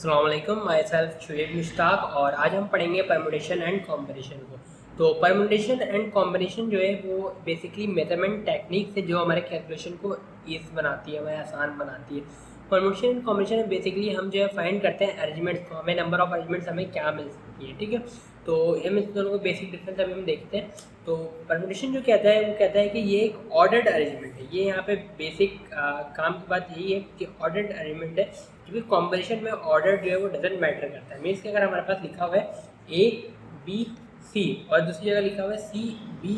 अस्सलाम वालेकुम, my self Shoaib Mushtaq और आज हम पढ़ेंगे परमुटेशन एंड कॉम्बिनेशन को। तो परमुटेशन एंड कॉम्बिनेशन जो है वो बेसिकली मेजरमेंट टेक्निक से जो हमारे कैलकुलेशन को ईज बनाती है, हमें आसान बनाती है। परमुटेशन एंड कॉम्बिनेशन में बेसिकली हम जो है फाइंड करते हैं अरेंजमेंट्स को, हमें नंबर ऑफ अरेंजमेंट्स हमें क्या मिल सकती है। ठीक है, तो हम इस दोनों को बेसिक डिफरेंस अभी हम देखते हैं। तो परमुटेशन जो कहता है वो कहता है कि ये एक ऑर्डर्ड अरेंजमेंट है। ये यहाँ पे बेसिक काम की बात यही है कि ऑर्डर्ड अरेंजमेंट है, क्योंकि कॉम्बिनेशन में ऑर्डर जो है वो डजेंट मैटर करता है। मीन्स कि अगर हमारे पास लिखा हुआ है ए बी सी और दूसरी जगह लिखा हुआ है सी बी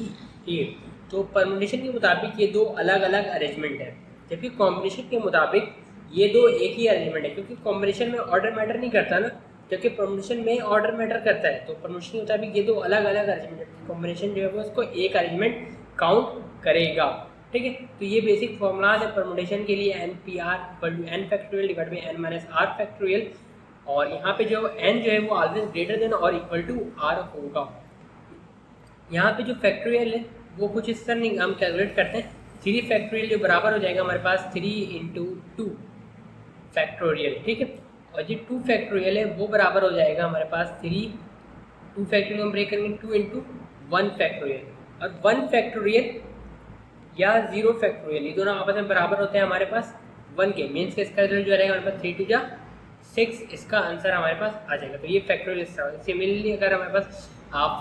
ए, तो परमुटेशन के मुताबिक ये दो अलग अलग अरेंजमेंट है, जबकि कॉम्बिनेशन के मुताबिक ये दो एक ही अरेंजमेंट है। क्योंकि कॉम्बिनेशन में ऑर्डर मैटर नहीं करता ना, जबकि परमुटेशन में ऑर्डर मैटर करता है। तो परमुटेशन के मुताबिक ये दो अलग अलग अरेंजमेंट है, कॉम्बिनेशन जो है वो उसको एक अरेंजमेंट काउंट करेगा। ठीक है, तो ये बेसिक फॉर्मूला है परमुटेशन के लिए, N P R equal to N factorial divide by N minus R factorial. और यहाँ पे जो एन जो है वो ऑलवेज ग्रेटर देन और इक्वल टू आर होगा। यहाँ पे जो फैक्टोरियल है वो कुछ इस तरह हम कैलकुलेट करते हैं। 3 फैक्टोरियल जो बराबर हो जाएगा हमारे पास 3 इंटू 2 फैक्टोरियल। ठीक है, और जो 2 फैक्टोरियल है वो बराबर हो जाएगा हमारे पास 2 फैक्टोरियल हम ब्रेक करेंगे 2 इंटू 1 फैक्टोरियल। और 1 फैक्टोरियल या 0 फैक्टोरियल ये दोनों आपस में बराबर होते हैं हमारे पास 1 के। मीन्स के इसका रिजल्ट जो रहेगा हमारे पास 3 2 जा 6, इसका आंसर हमारे पास आ जाएगा। तो ये फैक्टोरियल इस तरह। सिमिलरली अगर हमारे पास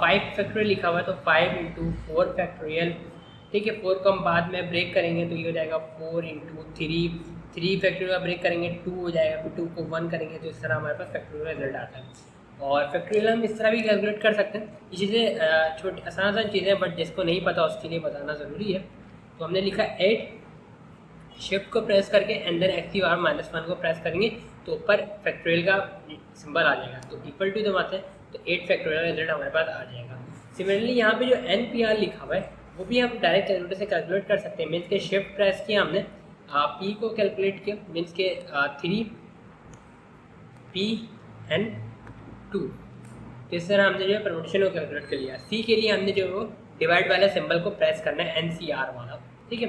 5 फैक्टोरियल लिखा हुआ है तो 5 इंटू 4 फैक्टोरियल। ठीक है, 4 को हम बाद में ब्रेक करेंगे तो ये हो जाएगा 4 इंटू 3 फैक्टोरियल का ब्रेक करेंगे 2 हो जाएगा, फिर 2 को 1 करेंगे तो इस तरह हमारे पास फैक्टोरियल का रिजल्ट आता है। और फैक्टोरियल हम इस तरह भी कैलकुलेट कर सकते हैं। ये चीज़ें छोटी आसान चीज़ें, बट जिसको नहीं पता उसके लिए बताना ज़रूरी है। तो हमने लिखा 8, शिफ्ट को प्रेस करके एंड देन एक्स की पावर -1 को प्रेस करेंगे तो ऊपर फैक्टोरियल का सिंबल आ जाएगा। तो इक्वल टू जब आते हैं तो 8 फैक्टोरियल का रिजल्ट हमारे पास आ जाएगा। सिमिलरली यहाँ पे जो एन पी आर लिखा हुआ है वो भी हम डायरेक्ट कैलकुलेटर से कैलकुलेट कर सकते हैं। मीन्स के शिफ्ट प्रेस किया हमने, पी को कैलकुलेट किया, मीन्स के 3 पी एन 2। इस तरह हमने जो है परमुटेशन को कैलकुलेट कर लिया। सी के लिए हमने जो है वो डिवाइड वाले सिंबल को प्रेस करना है, एन सी आर वाला। ठीक है,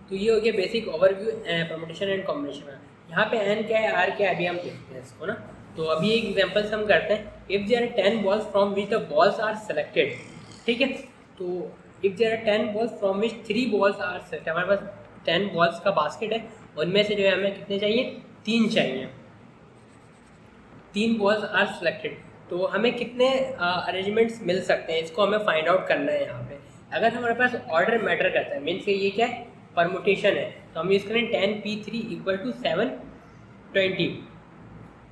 तो ये हो गया basic overview permutation and combination में। यहाँ पे एन क्या है आर क्या है अभी हम देखते हैं इसको ना। तो अभी एक एग्जांपल्स हम करते हैं। If there are 10 balls from which the balls are selected. ठीक है, तो if there are 10 balls from which 3 balls are selected. हमारे पास 10 बॉल्स का बास्केट है, उनमें से जो है हमें कितने चाहिए, 3 चाहिए। 3 बॉल्स आर सेलेक्टेड, तो हमें कितने अरेंजमेंट्स मिल सकते हैं, इसको हमें फाइंड आउट करना है। यहाँ पे अगर हमारे पास ऑर्डर मैटर करता है, मीन्स ये क्या है, परमुटेशन है, तो हम यूज़ करें 10p3 इक्वल टू 720।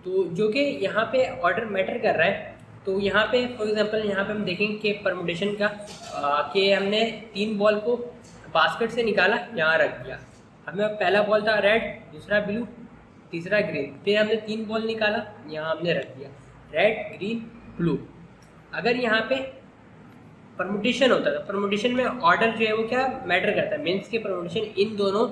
तो जो कि यहाँ पे ऑर्डर मैटर कर रहा है, तो यहाँ पे फॉर एग्जांपल यहाँ पे हम देखेंगे कि परमुटेशन का कि हमने 3 बॉल को बास्केट से निकाला, यहाँ रख दिया। हमें पहला बॉल था रेड, दूसरा ब्लू, तीसरा ग्रीन। फिर हमने 3 बॉल निकाला, यहाँ हमने रख दिया रेड ग्रीन ब्लू। अगर यहाँ पे परमुटेशन होता है, परमुटेशन में ऑर्डर जो है वो क्या मैटर करता है। मीन्स के परमुटेशन इन दोनों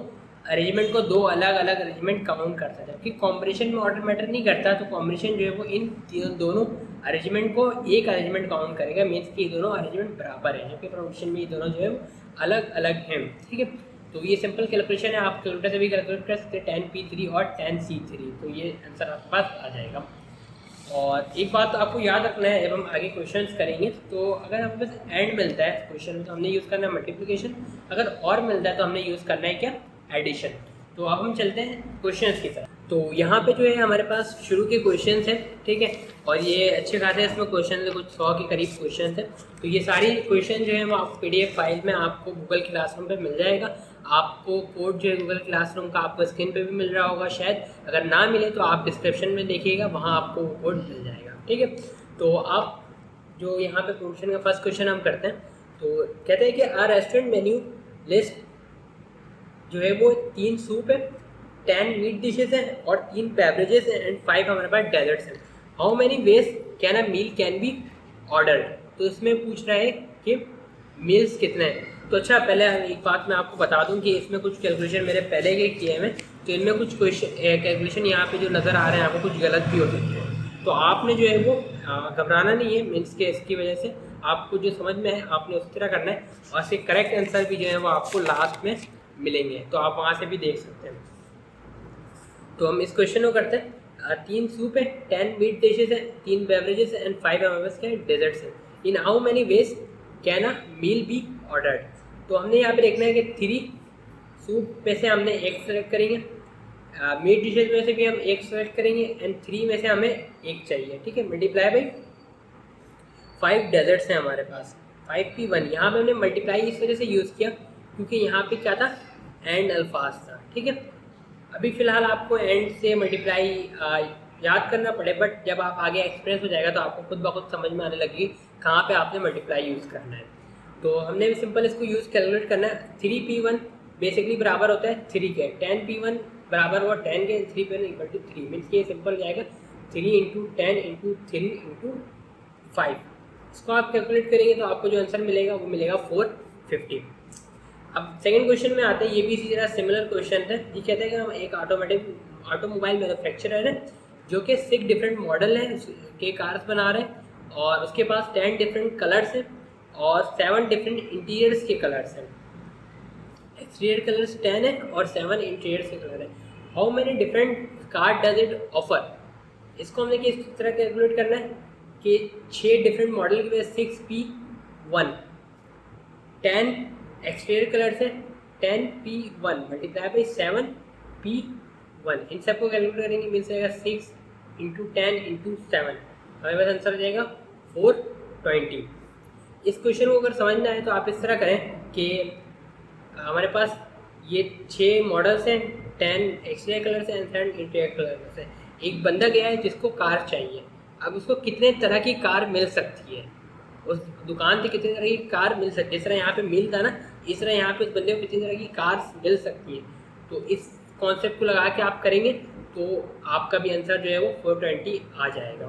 अरेंजमेंट को 2 अलग अलग अरेंजमेंट काउंट करता है, जबकि कॉम्बिनेशन में ऑर्डर मैटर नहीं करता। तो कॉम्बिनेशन जो है वो इन दोनों अरेंजमेंट को एक अरेंजमेंट काउंट करेगा। मीन्स कि ये दोनों अरेंजमेंट बराबर है, जबकि परमुटेशन में ये दोनों जो है अलग अलग हैं। ठीक है, तो ये सिंपल कैलकुलेशन है, आप कैलकुलेटर से भी कैलकुलेट कर सकते हैं 10p3 और 10c3। तो ये आंसर आपके पास आ जाएगा। और एक बात तो आपको याद रखना है जब हम आगे क्वेश्चंस करेंगे, तो अगर हमें बस एंड मिलता है क्वेश्चन में तो हमने यूज़ करना है मल्टीप्लिकेशन, अगर और मिलता है तो हमने यूज़ करना है क्या, एडिशन। तो अब हम चलते हैं क्वेश्चंस की तरफ। तो यहाँ पे जो है हमारे पास शुरू के क्वेश्चंस हैं। ठीक है, और ये अच्छे खासे इसमें क्वेश्चन है, कुछ 100 के करीब क्वेश्चन है। तो ये सारी क्वेश्चन जो है वो आप PDF फाइल में आपको गूगल क्लासरूम पे मिल जाएगा। आपको कोड जो है गूगल क्लासरूम का आपको स्क्रीन पे भी मिल रहा होगा शायद, अगर ना मिले तो आप डिस्क्रिप्शन में देखिएगा, वहाँ आपको कोड मिल जाएगा। ठीक है, तो आप जो यहाँ पे क्वेश्चन का फर्स्ट क्वेश्चन हम करते हैं, तो कहते हैं कि रेस्टोरेंट मेन्यू लिस्ट जो है वो 3 सूप है, 10 मीट डिशेज हैं और 3 बेवरेजेस हैं एंड 5 हमारे पास डेजर्ट्स हैं। How many ways can a meal can be ordered. तो इसमें पूछ रहा है कि मील्स कितने हैं। तो अच्छा, पहले एक बात मैं आपको बता दूं कि इसमें कुछ कैलकुलेशन मेरे पहले के किए हैं, तो इनमें कुछ कैलकुलेशन यहाँ पे जो नज़र आ रहे हैं आपको कुछ गलत भी हो सकते हैं। तो आपने जो है वो घबराना नहीं है। मीन्स के इसकी वजह से आपको जो समझ में है आपने उस तरह करना है, और इसके करेक्ट आंसर भी जो है वो आपको लास्ट में मिलेंगे, तो आप वहाँ से भी देख सकते हैं। तो हम इस क्वेश्चन को करते हैं। 3 सूप है, 10 मीट डिशेज है, 3 बेवरेजेस एंड 5 हमारे पास क्या है डेजर्ट्स है। In how many ways can a meal be ordered. तो हमने यहाँ पे देखना है कि 3 सूप में से हमने एक सेलेक्ट करेंगे, मीट डिशेज में से भी हम एक सेलेक्ट करेंगे एंड 3 में से हमें एक चाहिए, ठीक है। मल्टीप्लाई बाई 5 डेजर्ट्स हैं हमारे पास, 5p1। यहाँ पे हमने मल्टीप्लाई इस वजह से यूज़ किया क्योंकि यहाँ पे क्या था, एंड अल्फाज था, ठीक है। अभी फ़िलहाल आपको एंड से मल्टीप्लाई याद करना पड़े, बट जब आप आगे एक्सपीरियंस हो जाएगा तो आपको खुद ब खुद समझ में आने लगेगी कहाँ पे आपने मल्टीप्लाई यूज़ करना है। तो हमने भी सिंपल इसको यूज़ कैलकुलेट करना है। 3p1 बेसिकली बराबर होता है 3 के, 10p1 बराबर हुआ 10 के, 3p1 इक्वल टू 3 मीन्स कि ये सिंपल जाएगा 3 इंटू 10 इंटू 3 इंटू 5। इसको आप कैलकुलेट करेंगे तो आपको जो आंसर मिलेगा वो मिलेगा 450। अब सेकंड क्वेश्चन में आते हैं, ये भी इसी तरह सिमिलर क्वेश्चन है। ये कहते हैं कि हम एक ऑटोमोबाइल मैन्युफैक्चरर है जो कि 6 डिफरेंट मॉडल हैं के कार्स बना रहे हैं और उसके पास 10 डिफरेंट कलर्स हैं और 7 डिफरेंट इंटीरियर्स के कलर्स हैं। एक्सटीरियर कलर्स 10 है और 7 इंटीरियर्स के कलर है। How many different car does it offer. इसको हमने किस तरह कैलकुलेट करना है कि 6 डिफरेंट मॉडल की वजह 6p1, 10 एक्सटीरियर कलर से 10p1 मल्टीप्लाई बाई 7p1, इन सबको कैलकुलेट करेंगे, मिल जाएगा 6 इंटू 10 इंटू 7, हमारे पास आंसर हो जाएगा 420। इस क्वेश्चन को अगर समझना है तो आप इस तरह करें कि हमारे पास ये 6 मॉडल्स हैं, 10 एक्सटीरियर कलर से एंड 7 इंटीरियर कलर से। एक बंदा गया है जिसको कार चाहिए, अब उसको कितने तरह की कार मिल सकती है, उस दुकान से कितनी तरह की कार मिल सकती है। जिस तरह यहाँ पे मिल था ना, इस तरह यहाँ पे उस बंदे को कितनी तरह की कार मिल सकती है। तो इस कॉन्सेप्ट को लगा के आप करेंगे तो आपका भी आंसर जो है वो 420 आ जाएगा।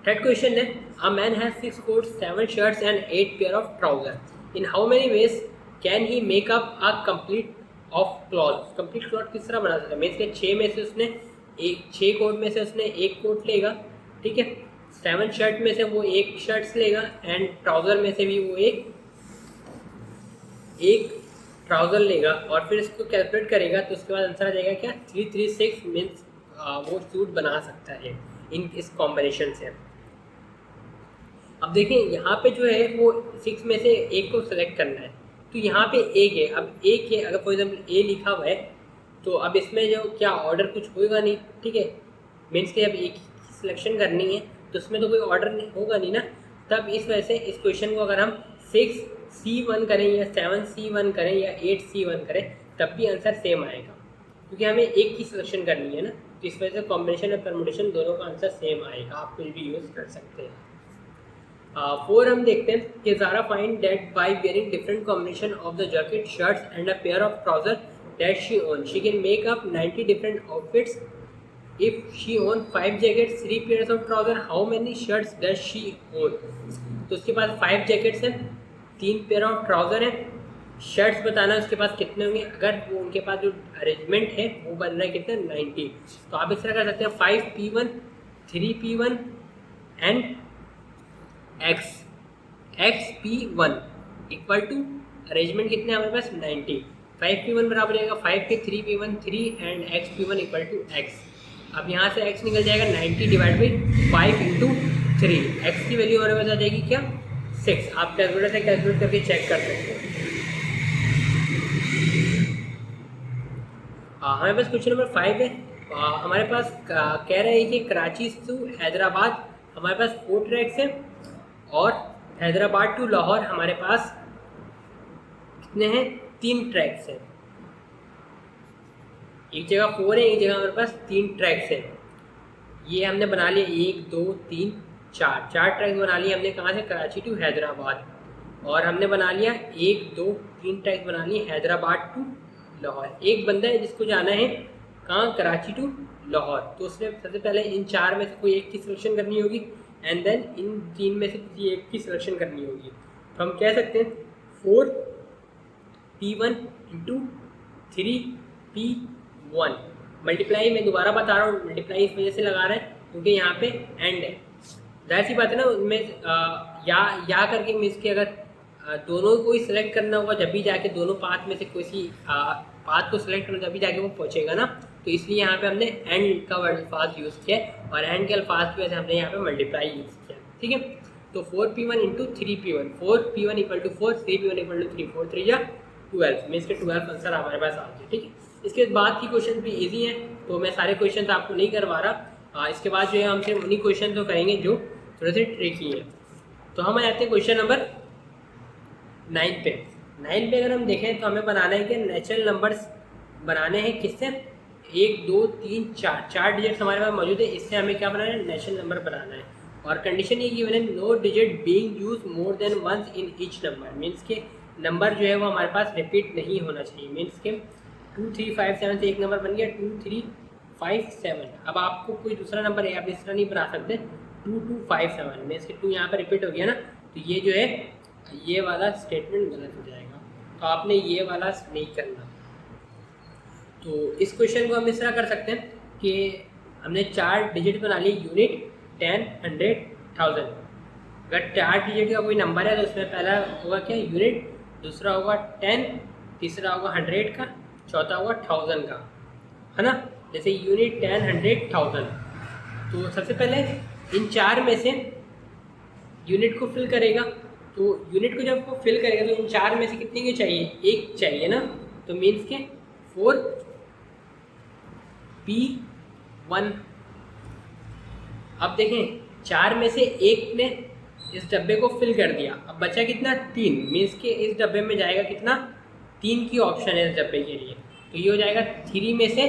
थर्ड क्वेश्चन है, a man has 6 quotes, 7 shirts and 8 pair of trouser. In how many veg can he make up a complete of cloth. Complete cloth किस तरह बना सकता है, मीन्स के 6 में से उसने 6 कोट में से उसने एक कोट लेगा, ठीक है। 7 शर्ट में से वो एक शर्ट्स लेगा एंड ट्राउज़र में से भी वो एक ट्राउज़र लेगा और फिर इसको कैलकुलेट करेगा तो उसके बाद आंसर आ जाएगा क्या 336 मीन्स वो सूट बना सकता है इन इस कॉम्बिनेशन से। अब देखें यहाँ पे जो है वो 6 में से एक को सिलेक्ट करना है, तो यहाँ पे एक है। अब एक है, अगर फॉर एग्जाम्पल ए लिखा हुआ है तो अब इसमें जो क्या ऑर्डर कुछ होगा नहीं, ठीक है। मीन्स के जब एक सिलेक्शन करनी है तो उसमें तो कोई ऑर्डर होगा नहीं ना। तब इस वजह से इस क्वेश्चन को अगर हम 6C1 करें या 7C1 करें या 8C1 करें तब भी आंसर सेम आएगा क्योंकि हमें एक की सिलेक्शन करनी है ना। तो इस वजह से कॉम्बिनेशन और परमुटेशन दोनों का आंसर सेम आएगा, आप कुछ भी यूज़ कर सकते हैं। 4 हम देखते हैं कि Zara find that by wearing different combination of the jacket, shirts and a pair of trouser that she owns, she can make up 90 different outfits. If she owns 5 jackets, 3 pairs of trousers, how many shirts does she own? तो उसके पास 5 jackets हैं, 3 pair of trouser हैं, shirts बताना है उसके पास कितने होंगे। अगर वो उनके पास जो अरेंजमेंट है वो बन रहा है कितना 90, तो आप इस तरह कर सकते हैं 5p1, 3p1 and xp1 equal to arrangement कितने हमारे पास 90। 5p1 बराबर हो जाएगा 5 के 3p1 3 and xp1 equal to x। अब यहाँ से x निकल जाएगा 90 डिवाइड बाई 5 इंटू 3, x की वैल्यू हमारे पास आ जाएगी क्या 6। आप कैलकुलेटर से कैलकुलेट करके चेक कर सकते हैं। हमारे पास क्वेश्चन नंबर 5 है। हमारे पास कह रहे हैं कि कराची टू हैदराबाद हमारे पास 4 ट्रैक्स हैं और हैदराबाद टू लाहौर हमारे पास कितने हैं 3 ट्रैक्स हैं। एक जगह 4 है, एक जगह हमारे पास 3 ट्रैक्स हैं। ये हमने बना लिया 1 2 3 4 ट्रैक्स बना लिए हमने कहाँ से कराची टू हैदराबाद, और हमने बना लिया 1 2 3 ट्रैक्स बना लिए हैदराबाद टू लाहौर। एक बंदा है जिसको जाना है कहाँ कराची टू लाहौर, तो उसने सबसे पहले इन 4 में से कोई एक की सिलेक्शन करनी होगी एंड देन इन 3 में से किसी एक की सिलेक्शन करनी होगी। तो हम कह सकते हैं 4p1 इंटू 3p1 मल्टीप्लाई, मैं दोबारा बता रहा हूँ मल्टीप्लाई इस वजह से लगा रहे हैं क्योंकि यहाँ पे एंड है। जाहिर सी बात है ना, उनमें या करके मीन्स कि अगर दोनों को ही सिलेक्ट करना होगा जब भी जाके दोनों पाथ में से कोई सी पाथ को सिलेक्ट करना जब भी जाके वो पहुँचेगा ना। तो इसलिए यहाँ पे हमने एंड का अल्फाज यूज़ किया है और एंड के अल्फाज की वजह से हमने यहाँ पे मल्टीप्लाई यूज़ किया, ठीक है। तो 4p1 into 3p1, 4p1 equal to 4, 3p1 equal to 3, 4 3 या 12, मीन्स के 12 आंसर हमारे पास आ गया, ठीक है। इसके बाद की क्वेश्चन भी ईजी है, तो मैं सारे क्वेश्चन आपको नहीं करवा रहा। इसके बाद जो है हम सिर्फ उन्हीं क्वेश्चन तो करेंगे जो थोड़े से ट्रिकी है। तो हम आ जाते हैं क्वेश्चन नंबर 9 पे। 9 पे अगर हम देखें तो हमें बनाना है कि नेचुरल नंबर्स बनाने हैं किससे, 1 2 3 4 डिजिट्स हमारे पास मौजूद है, इससे हमें क्या बनाना है, नेचुरल नंबर बनाना है। और कंडीशन ये गिवन है no digit being use more than once in each number, means के नंबर जो है वो हमारे पास रिपीट नहीं होना चाहिए। मीन्स के 2 3 5 7 से एक नंबर बन गया 2 3 5 7। अब आपको कोई दूसरा नंबर है आप इस तरह नहीं बना सकते 2 2 5 7, मीन्स के 2 यहाँ पर रिपीट हो गया ना, तो ये जो है ये वाला स्टेटमेंट गलत हो जाएगा, तो आपने ये वाला नहीं करना। तो इस क्वेश्चन को हम इस तरह कर सकते हैं कि हमने 4 डिजिट बना ली, यूनिट 10 100 1000। अगर 4 डिजिट का कोई नंबर है तो उसमें पहला होगा क्या, यूनिट, दूसरा होगा 10, तीसरा होगा 100 का, चौथा होगा 1000 का, है ना। जैसे यूनिट 10 100 1000, तो सबसे पहले इन 4 में से यूनिट को फिल करेगा। तो यूनिट को जब वो फिल करेगा तो इन 4 में से कितने के चाहिए, 1 चाहिए ना, तो मीन्स के 4p1। अब देखें 4 में से 1 ने इस डब्बे को फिल कर दिया, अब बचा कितना, 3, मीन्स के इस डब्बे में जाएगा कितना, 3 की ऑप्शन है इस डब्बे के लिए, तो ये हो जाएगा 3 में से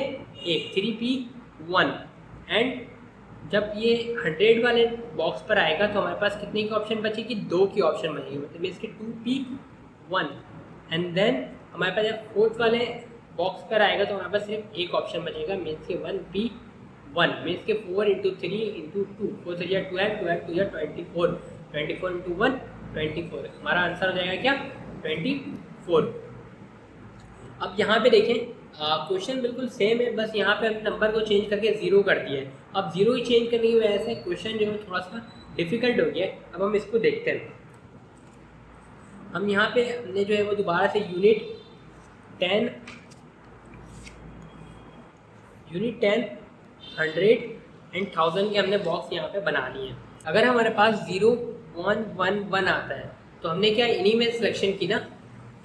1, 3p1। एंड जब ये 100 वाले बॉक्स पर आएगा तो हमारे पास कितने की ऑप्शन बचेगी, 2 की ऑप्शन बचेगी, मतलब मीन्स के 2p1। एंड देन हमारे पास जब 4th वाले बॉक्स पर आएगा तो हमारे पास सिर्फ एक ऑप्शन बचेगा, मीन्स के 1p1, मीन्स के 4 इंटू 3 इंटू 2, 4 3 12, 12 2 24, 24 इंटू 1 24, हमारा आंसर हो जाएगा क्या, 24। अब यहाँ पे देखें क्वेश्चन बिल्कुल सेम है, बस यहाँ पे हमने नंबर को चेंज करके 0 कर दिया है। अब 0 ही चेंज करने की वजह से क्वेश्चन जो है थोड़ा सा डिफिकल्ट हो गया है। अब हम इसको देखते हैं। हम यहाँ पे हमने जो है वो दोबारा से यूनिट 10 100 एंड 1000 के हमने बॉक्स यहाँ पे बना लिए हैं। अगर हमारे पास 0 1 1 1 आता है तो हमने क्या इन्हीं में सिलेक्शन की ना,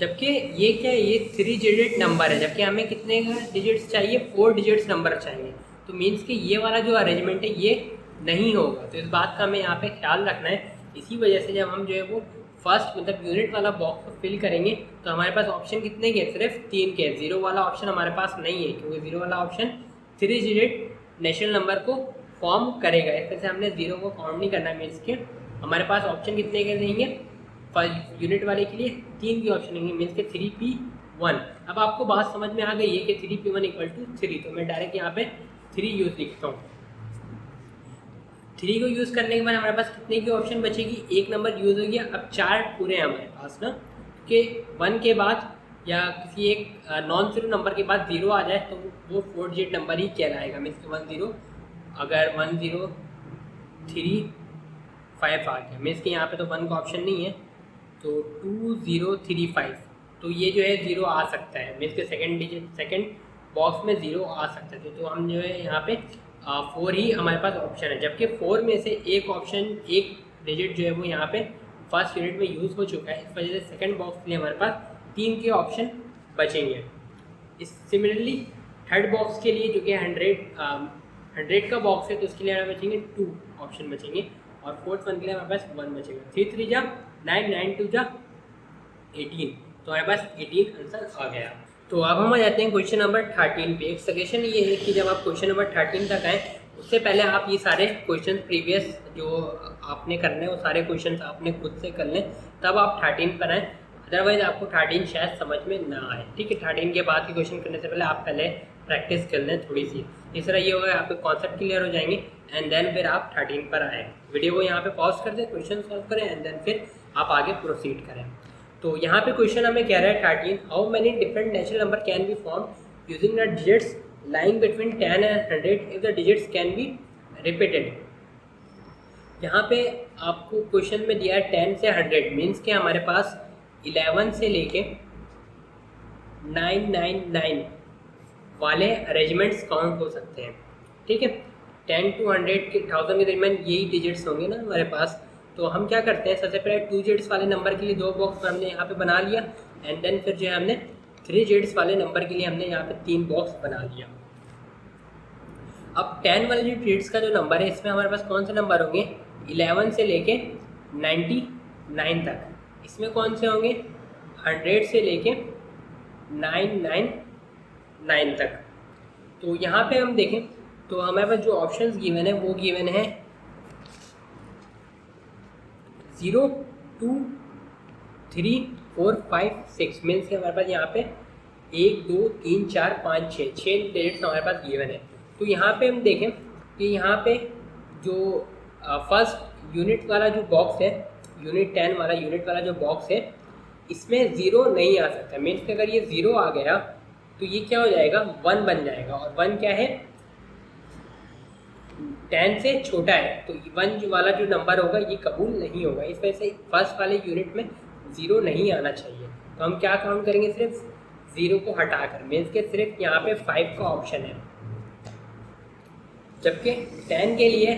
जबकि ये क्या है, ये 3 डिजिट नंबर है, जबकि हमें कितने डिजिट्स चाहिए, 4 डिजिट्स नंबर चाहिए, तो मीन्स कि ये वाला जो अरेंजमेंट है ये नहीं होगा। तो इस बात का हमें यहाँ पे ख्याल रखना है। इसी वजह से जब हम जो है वो फर्स्ट मतलब यूनिट वाला बॉक्स को फिल करेंगे तो हमारे पास ऑप्शन कितने के, सिर्फ 3 के। 0 वाला ऑप्शन हमारे पास नहीं है, क्योंकि 0 वाला ऑप्शन 3 डिजिट नेशनल नंबर को फॉर्म करेगा, इस तरह से हमने 0 को काउंट नहीं करना। मीन्स के हमारे पास ऑप्शन कितने के रहेंगे, फर्स्ट यूनिट वाले के लिए 3 की ऑप्शन रहेंगे, मीन्स के 3p1। अब आपको बात समझ में आ गई है कि 3p1 इक्वल टू 3, तो मैं डायरेक्ट यहाँ पे 3 यूज़ लिखता हूँ। 3 को यूज़ करने के बाद हमारे पास कितने की ऑप्शन बचेगी, एक नंबर यूज़ हो गया। अब 4 पूरे हैं हमारे पास ना, कि 1 के बाद या किसी एक नॉन ज़ीरो नंबर के बाद 0 आ जाए तो वो 4 डिजिट नंबर ही कहलाएगा। मीन्स 1 0, अगर 1 0 3 5 आ गया, मीन्स कि यहाँ पे तो 1 का ऑप्शन नहीं है, तो 2 0 3 5, तो ये जो है 0 आ सकता है। मीन्स के सेकंड बॉक्स में 0 आ सकता है। तो हम जो है यहाँ पे 4 ही हमारे पास ऑप्शन है, जबकि 4 में से एक ऑप्शन, एक डिजिट जो है वो यहाँ पे फर्स्ट यूनिट में यूज़ हो चुका है। इस वजह से सेकंड बॉक्स के लिए हमारे पास 3 के ऑप्शन बचेंगे। इस सिमिलरली थर्ड बॉक्स के लिए जो कि 100 का बॉक्स है तो उसके लिए हमें बचेंगे 2 ऑप्शन बचेंगे, और फोर्थ वन के लिए हमारे पास 1 बचेगा। 3 3 जा 9, 9 2 जा 18, तो हमारे पास 18 आंसर आ गया। तो अब हम आ जाते हैं क्वेश्चन नंबर 13 पे। एक सजेशन ये है कि जब आप क्वेश्चन नंबर 13 तक आएँ उससे पहले आप ये सारे क्वेश्चन प्रीवियस जो आपने करने हैं वो सारे क्वेश्चन आपने खुद से कर लें, तब आप 13 पर आएँ। अदरवाइज आपको 13 शायद समझ में ना आए, ठीक है। 13 के बाद के क्वेश्चन करने से पहले आप पहले प्रैक्टिस कर लें थोड़ी सी। इस तरह ये होगा आपके कॉन्सेप्ट क्लियर हो जाएंगे, एंड देन फिर आप 13 पर आएँ। वीडियो को यहाँ पे पॉज कर दें, क्वेश्चन सॉल्व करें, एंड देन फिर आप आगे प्रोसीड करें। तो यहाँ पे क्वेश्चन हमें कह रहा है 13, how many different natural number can be form using the digits lying between 10 and 100 if the digits can be repeated. यहाँ पे आपको क्वेश्चन में दिया है 10 से 100, मीन्स के हमारे पास 11 से लेके 999 वाले अरेंजमेंट्स काउंट हो सकते हैं। ठीक है, 10 to 100 के 1000 के दरमियान यही डिजिट्स होंगे ना हमारे पास। तो हम क्या करते हैं, सबसे पहले 2 डिजिट्स वाले नंबर के लिए 2 बॉक्स हमने यहाँ पे बना लिया, एंड देन फिर जो है हमने 3 डिजिट्स वाले नंबर के लिए हमने यहाँ पे 3 बॉक्स बना लिया। अब 10 वाले जो डिजिट्स का जो नंबर है, इसमें हमारे पास कौन से नंबर होंगे, 11 से लेके 99 तक। इसमें कौन से होंगे, 100 से लेके 999 तक। तो यहाँ पे हम देखें तो हमारे पास जो ऑप्शंस गिवन है वो गिवन है 0 2 3 4 5 6, मीन्स के हमारे पास यहाँ पे 1 2 3 4 5 6 डिजिट्स हमारे पास गिवन है। तो यहाँ पे हम देखें कि यहाँ पे जो फर्स्ट यूनिट वाला जो बॉक्स है, यूनिट 10 वाला यूनिट वाला जो बॉक्स है, इसमें 0 नहीं आ सकता। मीन्स कि अगर ये 0 आ गया तो ये क्या हो जाएगा, 1 बन जाएगा, और 1 क्या है, 10 से छोटा है, तो 1 वाला जो नंबर होगा ये कबूल नहीं होगा। इस वजह से फर्स्ट वाले यूनिट में 0 नहीं आना चाहिए। तो हम क्या काउंट करेंगे, सिर्फ 0 को हटाकर, मीन्स के सिर्फ यहाँ पे 5 का ऑप्शन है। जबकि 10 के लिए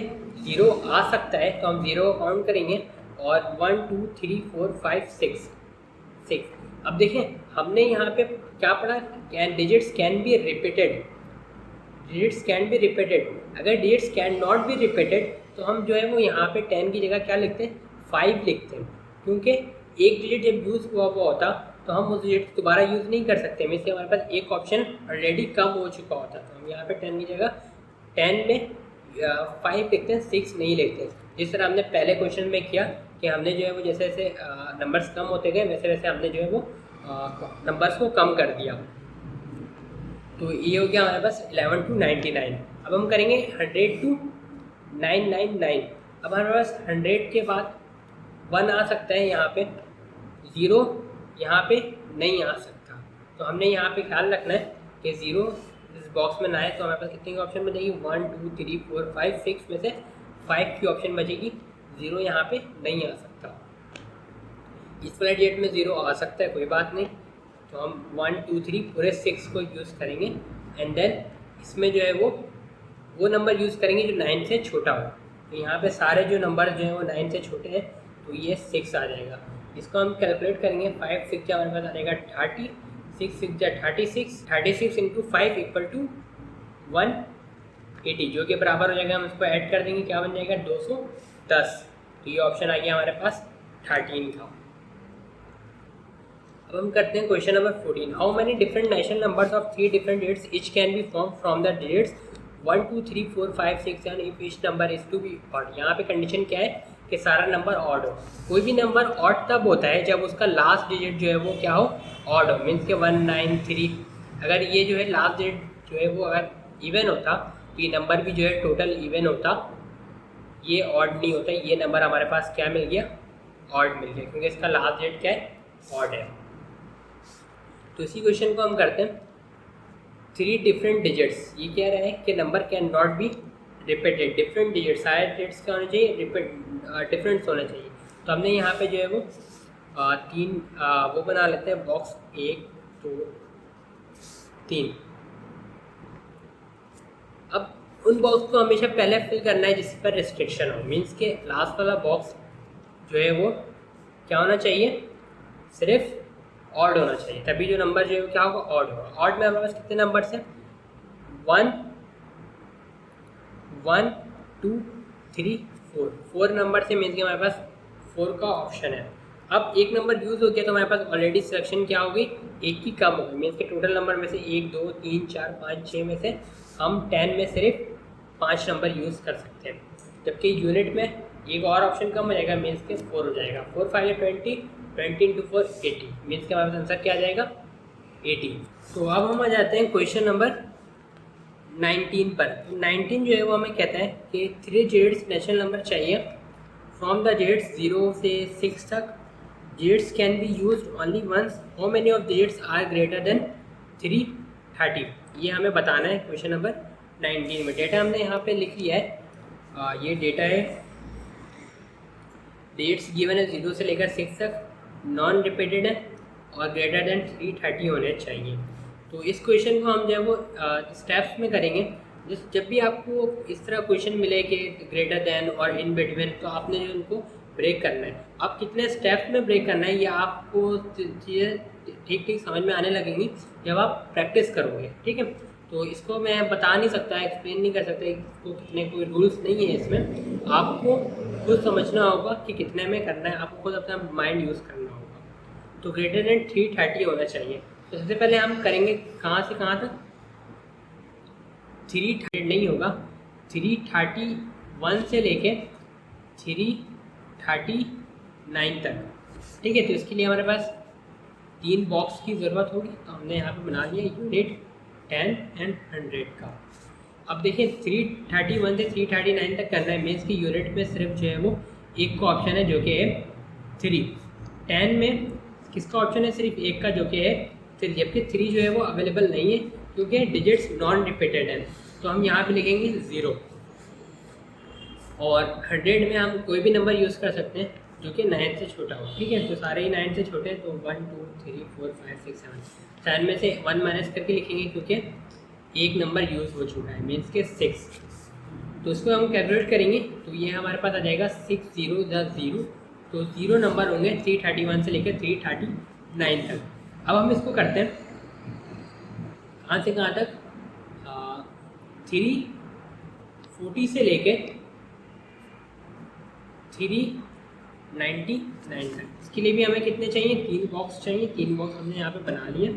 0 आ सकता है, तो हम 0 को काउंट करेंगे, और 1 2 3 4 5 6। अब देखें हमने यहाँ पे क्या पढ़ा, digits can be repeated, digits can be repeated. अगर digits can not be repeated तो हम जो है वो यहाँ पे 10 की जगह क्या लिखते हैं, 5 लिखते हैं, क्योंकि एक डिजिट जब यूज़ हुआ होता तो हम उस डिजिट को दोबारा यूज़ नहीं कर सकते। मीन्स हमारे पास एक ऑप्शन ऑलरेडी कम हो चुका होता, तो हम यहाँ पे 10 की जगह 10 में 5 लिखते हैं, 6 नहीं लिखते। जिस तरह हमने पहले क्वेश्चन में किया कि हमने जो है वो जैसे जैसे नंबर्स कम होते गए, वैसे वैसे हमने जो है वो नंबर्स को कम कर दिया। तो ये हो गया हमारे पास 11 to 99। अब हम करेंगे 100 to 999। अब हमारे पास 100 के बाद 1 आ सकता है, यहाँ पे 0 यहाँ पे नहीं आ सकता। तो हमने यहाँ पे ख्याल रखना है कि 0 इस बॉक्स में ना आए। तो हमारे पास कितने की ऑप्शन बचेगी, 1 2 3 4 5 6 में से 5 की ऑप्शन बचेगी, 0 यहाँ पे नहीं आ सकता। इस वाले डेट में 0 आ सकता है, कोई बात नहीं। तो हम 1 2 3 पूरे 6 को यूज़ करेंगे, एंड देन इसमें जो है वो नंबर यूज़ करेंगे जो 9 से छोटा हो। तो यहाँ पे सारे जो नंबर जो हैं वो 9 से छोटे हैं, तो ये 6 आ जाएगा। इसको हम कैलकुलेट करेंगे, 5 6 हमारे पास आ जाएगा 30, 6 6 36, 36 इंटू 5 इक्वल टू 180, जो कि बराबर हो जाएगा, हम इसको ऐड कर देंगे, क्या बन जाएगा 210। तो ये ऑप्शन आ गया हमारे पास 13 का। अब हम करते हैं question number 14। How many different national numbers of 3 different digits each can be form from the digits 1 2 3 4 5 6 7 if each number is to be odd. यहाँ पे कंडीशन क्या है कि सारा नंबर ऑड हो। कोई भी नंबर ऑड तब होता है जब उसका लास्ट डिजिट जो है वो क्या हो, ऑड हो। मीन्स के 193, अगर ये जो है लास्ट डिजिट जो है वो अगर इवन होता तो ये नंबर भी जो है टोटल इवन होता, ये ऑड नहीं होता। ये नंबर हमारे पास क्या मिल गया, ऑड मिल गया, क्योंकि इसका लास्ट डिजिट क्या है, ऑड है। तो इसी क्वेश्चन को हम करते हैं 3 डिफरेंट डिजिट्स। ये कह रहा है कि number can not be repeated, different digits, सारे डिजिट्स क्या होने चाहिए, डिफरेंट्स होना चाहिए। तो हमने यहाँ पे जो है वो 3 वो बना लेते हैं बॉक्स, 1 2 3। अब उन बॉक्स को हमेशा पहले फिल करना है जिस पर रिस्ट्रिक्शन हो। मीन्स के लास्ट वाला बॉक्स जो है वो क्या होना चाहिए, सिर्फ ऑड होना चाहिए, तभी जो नंबर जो है क्या होगा, ऑड होगा। ऑड में हमारे पास कितने नंबर्स हैं, 1 1 2 3 4, 4 नंबर से। मीन्स के हमारे पास 4 का ऑप्शन है। अब एक नंबर यूज़ हो गया तो हमारे पास ऑलरेडी सिलेक्शन क्या होगी, एक की कम होगी। मीन्स के टोटल नंबर में से 1 2 3 4 5 6 में से हम 10 में सिर्फ 5 नंबर यूज़ कर सकते हैं, जबकि यूनिट में एक और ऑप्शन कम हो जाएगा, मीन्स के 4 हो जाएगा। 4 5 20, 20 इंटू 4 80, मीन्स के हमारे पास आंसर क्या आ जाएगा, 80। तो अब हम आ जाते हैं क्वेश्चन नंबर 19 पर। 19 जो है वो हमें कहता है कि 3 डिजिट्स नेचुरल नंबर चाहिए फ्रॉम द डिजिट्स 0 से 6 तक। Digits can be used only once, how many of digits are greater than 330। ये हमें बताना है क्वेश्चन नंबर 19 में। डेटा हमने यहाँ पे लिख लिया है, ये डेटा है, डिजिट्स गिवन है 0 से लेकर 6 तक, नॉन रिपीटेड है और ग्रेटर देन 330 होने चाहिए। तो इस क्वेश्चन को हम जो है वो स्टेप्स में करेंगे। जब भी आपको इस तरह क्वेश्चन मिले कि ग्रेटर देन और इन बिटवीन, तो आपने जो उनको ब्रेक करना है। आप कितने स्टेप्स में ब्रेक करना है ये आपको चीज़ें ठीक ठीक समझ में आने लगेंगी जब आप प्रैक्टिस करोगे, ठीक है। तो इसको मैं बता नहीं सकता, एक्सप्लेन नहीं कर सकता, इसको कितने कोई रूल्स नहीं है इसमें। आपको खुद समझना होगा कि कितने में करना है, आपको खुद अपना माइंड यूज़ करना होगा। तो ग्रेटर देन 330 होना चाहिए। तो सबसे पहले हम करेंगे कहाँ से कहाँ तक, 330 नहीं होगा, 331 से लेके 339 तक, ठीक है। तो इसके लिए हमारे पास 3 बॉक्स की ज़रूरत होगी, तो हमने यहाँ पे बना लिया यूनिट 10 एंड 100 का। अब देखिए 331 से 339 तक करना है, मीन्स की यूनिट में सिर्फ जो है वो एक का ऑप्शन है जो कि है 3। 10 में किसका ऑप्शन है, सिर्फ एक का जो कि है 3, जबकि 3 जो है वो अवेलेबल नहीं है क्योंकि डिजिट्स नॉन रिपीटेड हैं। तो हम यहाँ पे लिखेंगे 0। और 100 में हम कोई भी नंबर यूज़ कर सकते हैं जो कि 9 से छोटा हो, ठीक है। तो सारे ही 9 से छोटे हैं, तो 1 2 3 4 5 6 7 में से 1 माइनस करके लिखेंगे क्योंकि एक नंबर यूज़ हो चुका है, मीन्स के 6। तो इसको हम कैलकुलेट करेंगे, तो ये हमारे पास आ जाएगा 6 0 0। तो 0 नंबर होंगे 331 से लेकर 339 तक। अब हम इसको करते हैं कहाँ से कहाँ तक, 340 से लेके 399 तक। इसके लिए भी हमें कितने चाहिए, 3 बॉक्स चाहिए। 3 बॉक्स हमने यहाँ पे बना लिए।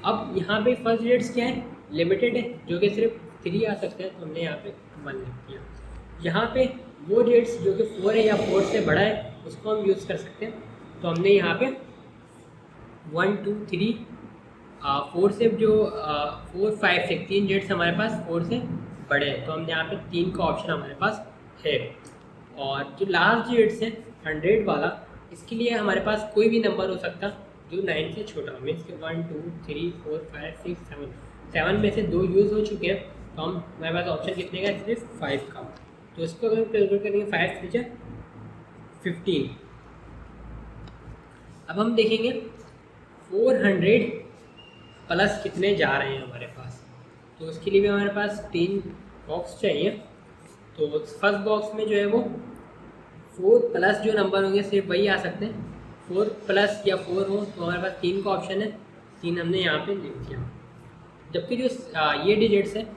अब यहाँ पे फर्स्ट डिजिट्स क्या है, लिमिटेड है, जो कि सिर्फ 3 आ सकते हैं, तो हमने यहाँ पे 1 लिख दिया। यहाँ पे वो डिजिट्स जो कि 4 है या 4 से बड़ा है उसको हम यूज़ कर सकते हैं, तो हमने यहाँ पे 1 2 3 4 से जो 4 5 6 3 डिजिट्स हमारे पास 4 से बड़े हैं, तो हम यहाँ पे 3 का ऑप्शन हमारे पास है। और जो लास्ट डिजिट्स है 100 वाला, इसके लिए हमारे पास कोई भी नंबर हो सकता जो 9 से छोटा हो, मीन्स के 1 2 3 4 5 6 7 में से 2 यूज़ हो चुके हैं, तो हम हमारे पास ऑप्शन कितने का, सिर्फ 5 का। तो इसको अगर कैलकुलेट करेंगे 5 3 15। अब हम देखेंगे 400 प्लस कितने जा रहे हैं हमारे पास, तो उसके लिए भी हमारे पास 3 बॉक्स चाहिए। तो फर्स्ट बॉक्स में जो है वो 4 प्लस जो नंबर होंगे सिर्फ वही आ सकते हैं, 4 प्लस या 4 हो, तो हमारे पास 3 का ऑप्शन है, 3 हमने यहाँ पे लिख दिया। जबकि जो ये डिजिट्स है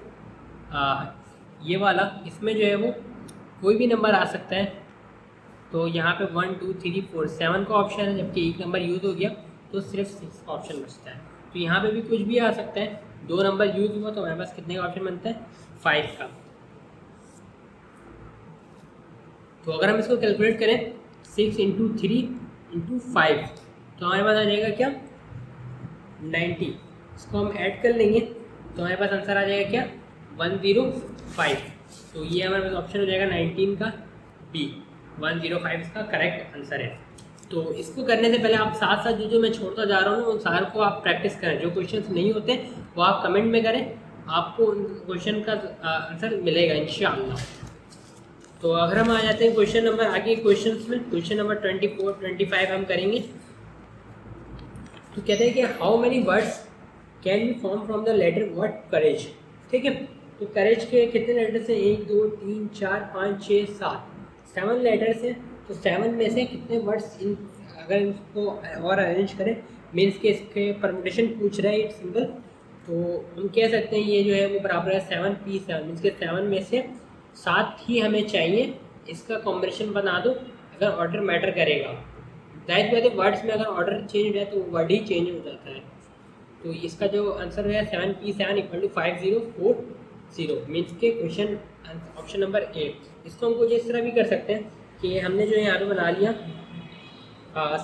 ये वाला, इसमें जो है वो कोई भी नंबर आ सकता है, तो यहाँ पे 1 2 3 4 7 का ऑप्शन है, जबकि एक नंबर यूज़ हो गया तो सिर्फ 6 का ऑप्शन बचता है। तो यहाँ पे भी कुछ भी आ सकता है, 2 नंबर यूज़ हुआ तो हमारे पास कितने का ऑप्शन बनता है, 5 का। तो अगर हम इसको कैलकुलेट करें 6 इंटू 3 इंटू 5, तो हमारे पास आ जाएगा क्या, 90। इसको हम ऐड कर लेंगे तो हमारे पास आंसर आ जाएगा क्या, 105। तो ये हमारे पास ऑप्शन हो जाएगा 19 का बी, 105 इसका करेक्ट आंसर है। तो इसको करने से पहले आप साथ साथ जो मैं छोड़ता जा रहा हूँ उन सारों को आप प्रैक्टिस करें। जो क्वेश्चंस नहीं होते वो आप कमेंट में करें, आपको उन क्वेश्चन का आंसर मिलेगा इंशाअल्लाह। तो अगर हम आ जाते हैं क्वेश्चन नंबर आगे क्वेश्चंस में, क्वेश्चन नंबर 24 25 हम करेंगे। तो कहते हैं कि how many words can be form from the letter word courage, ठीक है। तो करेज के कितने लेटर्स हैं, 1 2 3 4 5 6 7 लेटर्स हैं। तो 7 में से कितने वर्ड्स इन, अगर इसको और अरेंज करें, मीन्स के इसके परमुटेशन पूछ रहा है इट सिंबल, तो हम कह सकते हैं ये जो है वो बराबर है 7p7, मीन्स के 7 में से 7 ही हमें चाहिए। इसका कॉम्बिनेशन बना दो अगर ऑर्डर मैटर करेगा। जाहिर बात है वर्ड्स में अगर ऑर्डर चेंज हो जाए तो वर्ड ही चेंज हो जाता है। तो इसका जो आंसर है 7p7 = 5040, मीन्स के क्वेश्चन ऑप्शन नंबर 8। इसको हम कुछ इस तरह भी कर सकते हैं कि हमने जो यहाँ पे बना लिया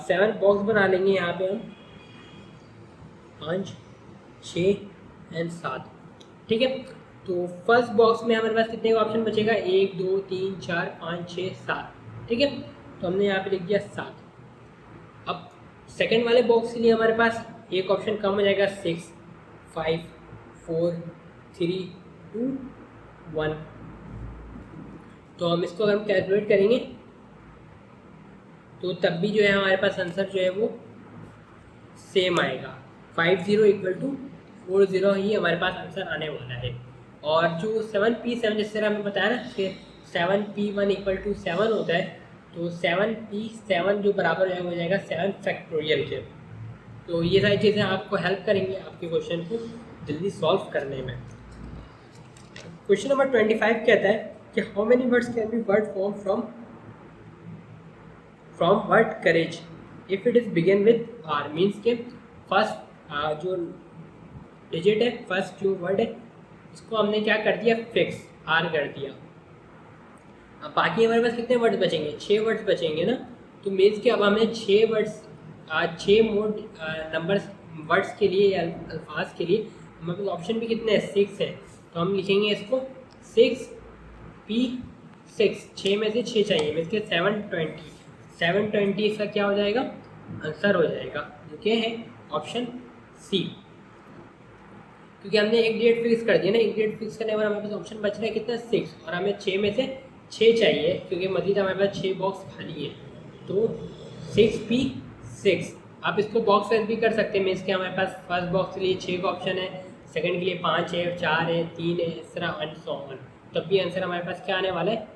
7 बॉक्स बना लेंगे यहाँ पे हम 5 6 और 7, ठीक है। तो फर्स्ट बॉक्स में हमारे पास कितने का ऑप्शन बचेगा, 1 2 3 4 5 6 7, ठीक है। तो हमने यहाँ पे लिख दिया 7। अब सेकंड वाले बॉक्स के लिए हमारे पास एक ऑप्शन कम हो जाएगा, 6 5 4 3 2 1। तो हम इसको अगर हम कैलकुलेट करेंगे तो तब भी जो है हमारे पास आंसर जो है वो सेम आएगा, 50 = 40 ही हमारे पास आंसर आने वाला है। और जो 7P7 जिस तरह हमें बताया ना कि 7P1 = 7 होता है, तो 7P7 जो बराबर है हो जाएगा 7 फैक्टोरियल के। तो ये सारी चीज़ें आपको हेल्प करेंगी आपके क्वेश्चन को जल्दी सॉल्व करने में। क्वेश्चन नंबर 25 कहता है कि how many words can be word form from word courage if it is begin with R, means के फर्स्ट जो डिजिट है, फर्स्ट जो वर्ड है इसको हमने क्या कर दिया, फिक्स आर कर दिया। अब बाकी हमारे पास कितने वर्ड्स बचेंगे, 6 वर्ड्स बचेंगे ना। तो मीन्स कि अब हमें 6 वर्ड्स 6 मोड नंबर्स वर्ड्स के लिए या अल्फाज के लिए हमारे पास ऑप्शन भी कितने हैं, 6 है। तो हम लिखेंगे इसको 6P6, 6 में से 6 चाहिए, मीन्स के 720 इसका क्या हो जाएगा, आंसर हो जाएगा, जो कि है ऑप्शन सी। क्योंकि हमने एक डेट फिक्स कर दिया ना, एक डेट फिक्स करने के बाद हमारे पास ऑप्शन बच रहा है कितना, 6, और हमें 6 में से 6 चाहिए क्योंकि मजीद हमारे पास 6 बॉक्स खाली है। तो 6P6 आप इसको बॉक्स वाइज भी कर सकते हैं, मीन्स कि हमारे पास फर्स्ट बॉक्स के लिए 6 का ऑप्शन है, सेकंड के लिए 5 है, 4 है, 3 है, इस तरह एंड सो ऑन। तब भी आंसर हमारे पास क्या आने वाला है,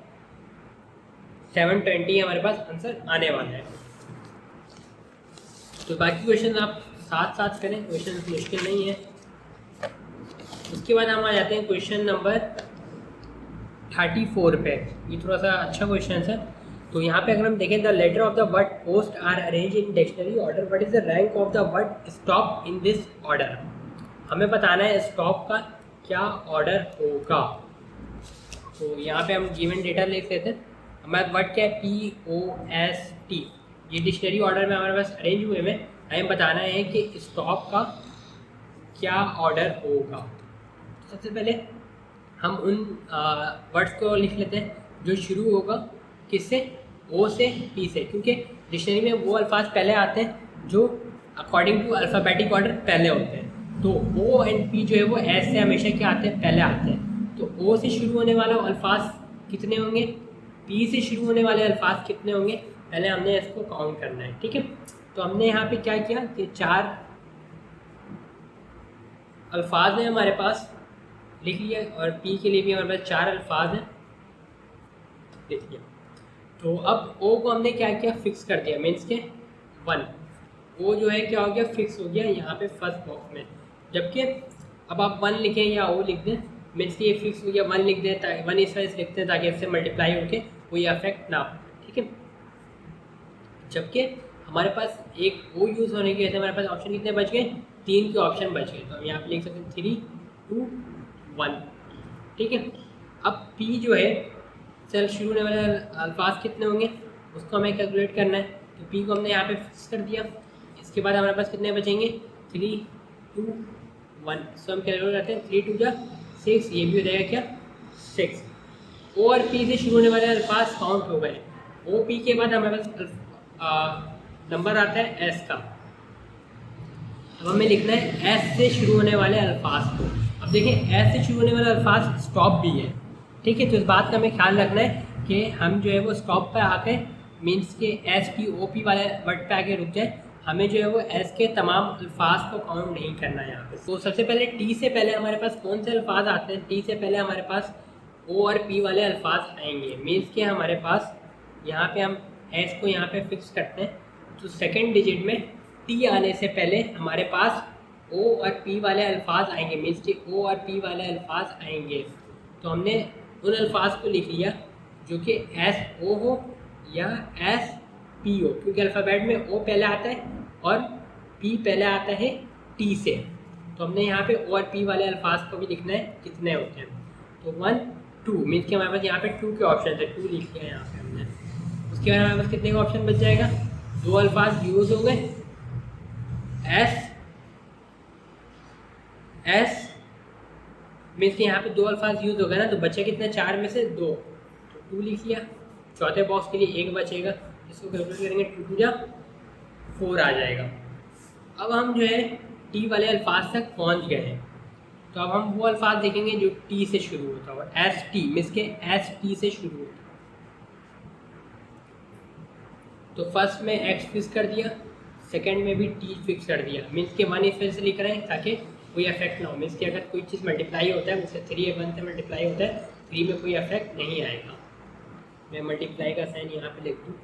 720 हमारे पास आंसर आने वाला है। तो बाकी क्वेश्चन आप साथ साथ करें, क्वेश्चन मुश्किल नहीं है। उसके बाद हम आ जाते हैं क्वेश्चन नंबर 34 पे। ये थोड़ा सा अच्छा क्वेश्चन है। तो यहाँ पे अगर हम देखें, the letter of the word post are arrange in dictionary order, what is the rank of the word stop in this order. हमें बताना है स्टॉप का क्या ऑर्डर होगा। तो यहाँ पे हम गिवन डेटा लिख लेते हैं। हमारे वर्ड क्या है, POST, ये डिक्शनरी ऑर्डर में हमारे पास अरेंज हुए में, हमें बताना है कि स्टॉप का क्या ऑर्डर होगा। सबसे पहले हम उन वर्ड्स को लिख लेते हैं जो शुरू होगा किससे, O से P से, क्योंकि डिक्शनरी में वो अल्फाज पहले आते हैं जो अकॉर्डिंग टू अल्फ़ाबेटिक ऑर्डर पहले होते हैं। तो O एंड P जो है वो S से हमेशा क्या आते हैं, पहले आते हैं। तो O से शुरू होने वाला अल्फाज कितने होंगे, P से शुरू होने वाले अल्फाज कितने होंगे, पहले हमने इसको काउंट करना है, ठीक है। तो हमने यहाँ पे क्या किया कि 4 अल्फाज हैं हमारे पास, लिख लिया, और P के लिए भी हमारे पास 4 अल्फाज हैं, लिख लिया। तो अब O को हमने क्या किया, फिक्स कर दिया, मीन्स के 1, O जो है क्या हो गया, फिक्स हो गया यहाँ पे फर्स्ट बॉक्स में। जबकि अब आप 1 लिखें या O लिख दें, मीन्स कि ये फिक्स हो गया, 1 लिख दें, 1 इस वजह से लिखते हैं ताकि इससे मल्टीप्लाई होकर कोई अफेक्ट ना हो, ठीक है। जबकि हमारे पास एक O यूज़ होने की वजह से हमारे पास ऑप्शन कितने बच गए, 3 के ऑप्शन बच गए। तो हम यहाँ पे लिख सकते हैं 3, 2, 1, ठीक है। अब P जो है चल शुरू होने वाले अल्फाज कितने होंगे उसको हमें कैलकुलेट करना है। तो P को हमने यहाँ पे फिक्स कर दिया। इसके बाद हमारे पास कितने बचेंगे, 3, 2, 1, सो हम कैलकुलेट करते हैं, 3 2 जा 6, ये भी हो जाएगा क्या, 6। O और P से शुरू होने वाले अल्फाज काउंट हो गए। O P के बाद हमारे पास नंबर आता है S का। अब हमें लिखना है S से शुरू होने वाले अल्फाज को। अब देखिए S से शुरू होने वाले अल्फाज स्टॉप भी है, ठीक है। तो इस बात का हमें ख्याल रखना है कि हम जो है वो स्टॉप पर आके, मीन्स के STOP वाले वर्ड पे आके रुक जाए। हमें जो है वो S के तमाम अल्फाज को काउंट नहीं करना है यहाँ पे। तो सबसे पहले T से पहले हमारे पास कौन से अल्फाज आते हैं, T से पहले हमारे पास O और P वाले अल्फाज आएंगे। मीन्स के हमारे पास यहाँ पे हम S को यहाँ पे फिक्स करते हैं, तो सेकेंड डिजिट में T आने से पहले हमारे पास O और P वाले अल्फाज आएंगे, मीन्स के O और P वाले अल्फाज आएंगे। तो हमने उन अल्फाज को लिख लिया जो कि SO हो या SP हो, क्योंकि अल्फ़ाबेट में O पहले आता है और P पहले आता है T से। तो हमने यहाँ पे O और P वाले अल्फाज को भी लिखना है, कितने होते हैं। तो 1, 2, मीन्स कि हमारे पास यहाँ पे 2 के ऑप्शन थे, 2 लिख लिया यहाँ पे हमने। उसके बाद हमारे पास कितने का ऑप्शन बच जाएगा, 2 अल्फाज यूज़ हो गए, S मीन्स कि यहाँ पे 2 अल्फाज यूज़ हो गए ना, तो बचे कितने, 4 में से 2, तो 2 लिख लिया। चौथे बॉक्स के लिए 1 बचेगा, इसको कैलकुलेट करेंगे, 2 2 जा 4 आ जाएगा। अब हम जो है T वाले अल्फाज तक पहुँच गए हैं। तो अब हम वो अल्फाज देखेंगे जो T से शुरू होता है, ST मीन्स के ST से शुरू होता है। तो फर्स्ट में X फिक्स कर दिया, सेकेंड में भी T फिक्स कर दिया, मीन्स के 1 इस वजह से लिख रहे हैं ताकि कोई इफेक्ट ना हो। मीन्स कि अगर कोई चीज़ मल्टीप्लाई होता है उससे 3 1 से मल्टीप्लाई होता है, 3 में कोई इफेक्ट नहीं आएगा। मैं मल्टीप्लाई का साइन यहाँ पे लिख दूँ।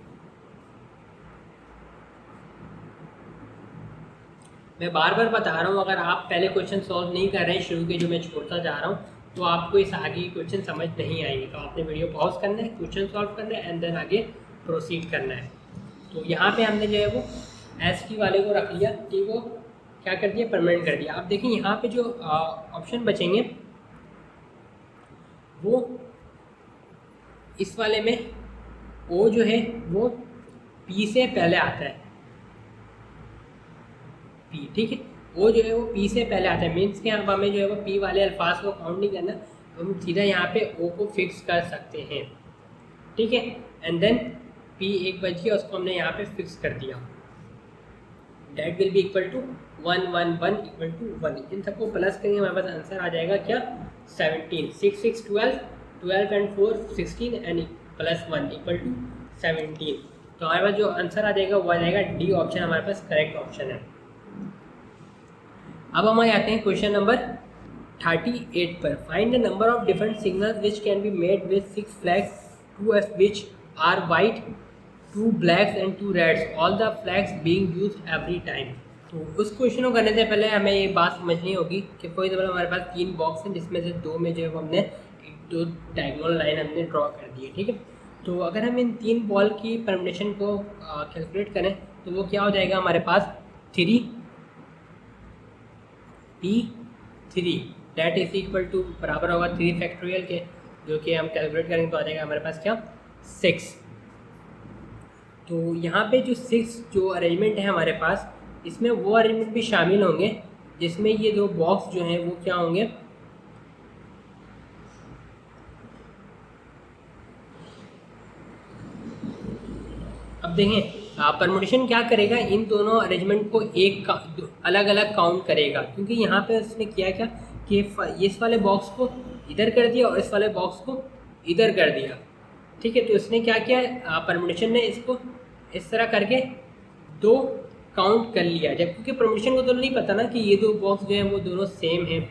मैं बार बार बता रहा हूँ, अगर आप पहले क्वेश्चन सॉल्व नहीं कर रहे हैं शुरू के जो मैं छोड़ता जा रहा हूँ, तो आपको इस आगे क्वेश्चन समझ नहीं आएंगे। तो आपने वीडियो पॉज करना है, क्वेश्चन सॉल्व करना है एंड देन आगे प्रोसीड करना है। तो यहाँ पे हमने जो है वो एस टी वाले को रख लिया, टी को क्या कर दिया, परमानेंट कर दिया। आप देखें यहाँ पे जो ऑप्शन बचेंगे वो इस वाले में ओ जो है वो पी से पहले आता है, पी, ठीक है। ओ जो है वो पी से पहले आता है, मीन्स कि अब हमें जो है वो पी वाले अल्फाज को काउंट नहीं करना, हम सीधा यहाँ पे ओ को फिक्स कर सकते हैं, ठीक है। एंड देन पी एक बच गया, उसको हमने यहाँ पे फिक्स कर दिया। That will be equal to 1 1 1 equal to 1। इन सबको प्लस करेंगे, हमारे पास आंसर आ जाएगा क्या, 17। 6 6 12, 12 and 4 16 and plus 1 equal to 17। तो हमारे पास जो आंसर आ जाएगा वो आ जाएगा डी ऑप्शन, हमारे पास करेक्ट ऑप्शन है। अब हम आते हैं क्वेश्चन नंबर 38 पर। Find the number of different signals which can be made with 6 flags, 2 of which are white, 2 blacks and 2 reds, all the flags being used every time. तो उस question को करने से पहले हमें ये बात समझनी होगी कि फॉर एग्जाम्पल हमारे पास 3 बॉक्स हैं, जिसमें से 2 में जो है हमने 2 डायगोनल लाइन हमने ड्रॉ कर दी है, ठीक है। तो अगर हम इन 3 बॉल की परम्यूटेशन को कैलकुलेट करें तो वो क्या हो जाएगा, हमारे पास 3 P3 that is equal to बराबर होगा 3 फैक्टोरियल के, जो कि हम कैलकुलेट करेंगे तो आ जाएगा हमारे पास क्या, 6। तो यहाँ पे जो 6 जो अरेंजमेंट है हमारे पास, इसमें वो अरेंजमेंट भी शामिल होंगे जिसमें ये 2 बॉक्स जो हैं वो क्या होंगे, अब देखें परमुटेशन क्या करेगा, इन दोनों अरेंजमेंट को एक अलग अलग काउंट करेगा, क्योंकि यहाँ पे उसने किया क्या कि इस वाले बॉक्स को इधर कर दिया और इस वाले बॉक्स को इधर कर दिया, ठीक है। तो इसने क्या किया, परमुटेशन ने इसको इस तरह करके 2 काउंट कर लिया, जब क्योंकि परमुटेशन को तो नहीं पता ना कि ये 2 बॉक्स जो हैं वो दोनों सेम हैं।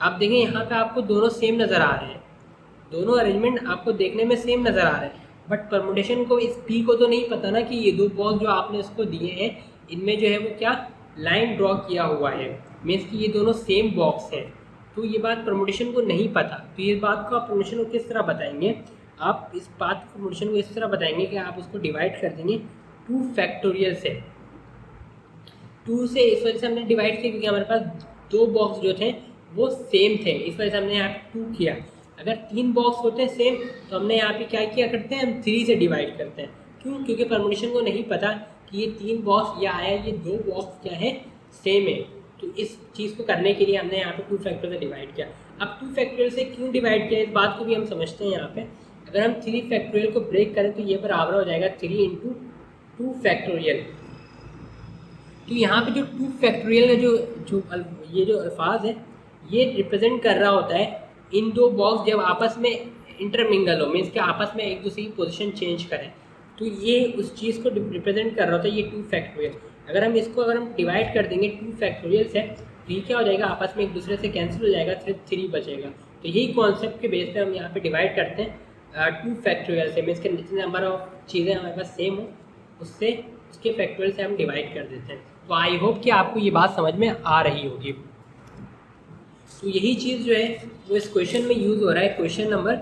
आप देखें यहाँ पे आपको दोनों सेम नज़र आ रहे हैं, दोनों अरेंजमेंट आपको देखने में सेम नज़र आ रहे हैं, बट परमुटेशन को इस पी को तो नहीं पता ना कि ये 2 बॉक्स जो आपने इसको दिए हैं इनमें जो है वो क्या लाइन ड्रॉ किया हुआ है, मीन्स कि ये दोनों सेम बॉक्स हैं। तो ये बात परमुटेशन को नहीं पता, तो ये बात को आप परमुटेशन को किस तरह बताएंगे, आप इस बात को परमुटेशन को इस तरह बताएंगे कि आप उसको डिवाइड कर देंगे 2 फैक्टोरियल से। 2 से इस वजह से हमने डिवाइड किया क्योंकि हमारे पास 2 बॉक्स जो थे वो सेम थे, इस वजह से हमने यहाँ पे 2 किया। अगर 3 बॉक्स होते हैं सेम तो हमने यहाँ पे क्या किया करते हैं, हम 3 से डिवाइड करते हैं। क्यों, क्योंकि परमुटेशन को नहीं पता कि ये 3 बॉक्स या आया ये 2 बॉक्स क्या है, सेम है। तो इस चीज़ को करने के लिए हमने यहाँ पे 2 फैक्टोरियल से डिवाइड किया। अब 2 फैक्टोरियल से क्यों डिवाइड किया, इस बात को भी हम समझते हैं। यहाँ पे अगर हम 3 फैक्टोरियल को ब्रेक करें तो ये बराबर हो जाएगा 3 × 2 फैक्टोरियल। तो यहाँ पे जो 2 फैक्टोरियल है जो ये जो अल्फाज है ये रिप्रेजेंट कर रहा होता है इन 2 बॉक्स जब आपस में इंटरमिंगल हो, मीन्स कि आपस में एक दूसरे की पोजीशन चेंज करें, तो ये उस चीज़ को रिप्रेजेंट कर रहा होता है ये 2 फैक्टोरियल। अगर हम इसको डिवाइड कर देंगे 2 फैक्टोरियल से तो ये क्या हो जाएगा, आपस में एक दूसरे से कैंसिल हो जाएगा, सिर्फ 3 बचेगा। तो यही कॉन्सेप्ट के बेस पे हम यहाँ पे डिवाइड करते हैं 2 फैक्टोरियल से, मीन्स के जितने नंबर ऑफ चीज़ें हमारे पास सेम हो उससे उसके फैक्टोरियल से हम डिवाइड कर देते हैं। तो आई होप कि आपको ये बात समझ में आ रही होगी। तो यही चीज़ जो है वो इस क्वेश्चन में यूज़ हो रहा है, क्वेश्चन नंबर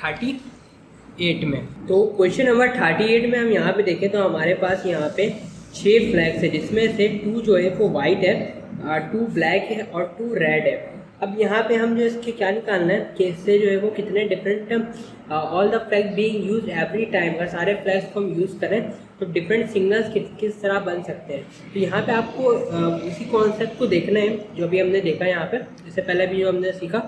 38 में। तो क्वेश्चन नंबर 38 में हम यहाँ पे देखें तो हमारे पास यहाँ पे 6 फ्लैग्स है, जिसमें से 2 जो है वो वाइट है, 2 ब्लैक है और 2 रेड है। अब यहाँ पे हम जो इसके क्या निकालना है कि इससे जो है वो कितने different all the flags being used every time, अगर सारे फ्लैग्स को हम यूज़ करें तो डिफरेंट सिग्नल्स किस तरह बन सकते हैं। तो यहाँ पे आपको इसी कॉन्सेप्ट को देखना है जो अभी हमने देखा यहाँ पे, इससे पहले भी जो हमने सीखा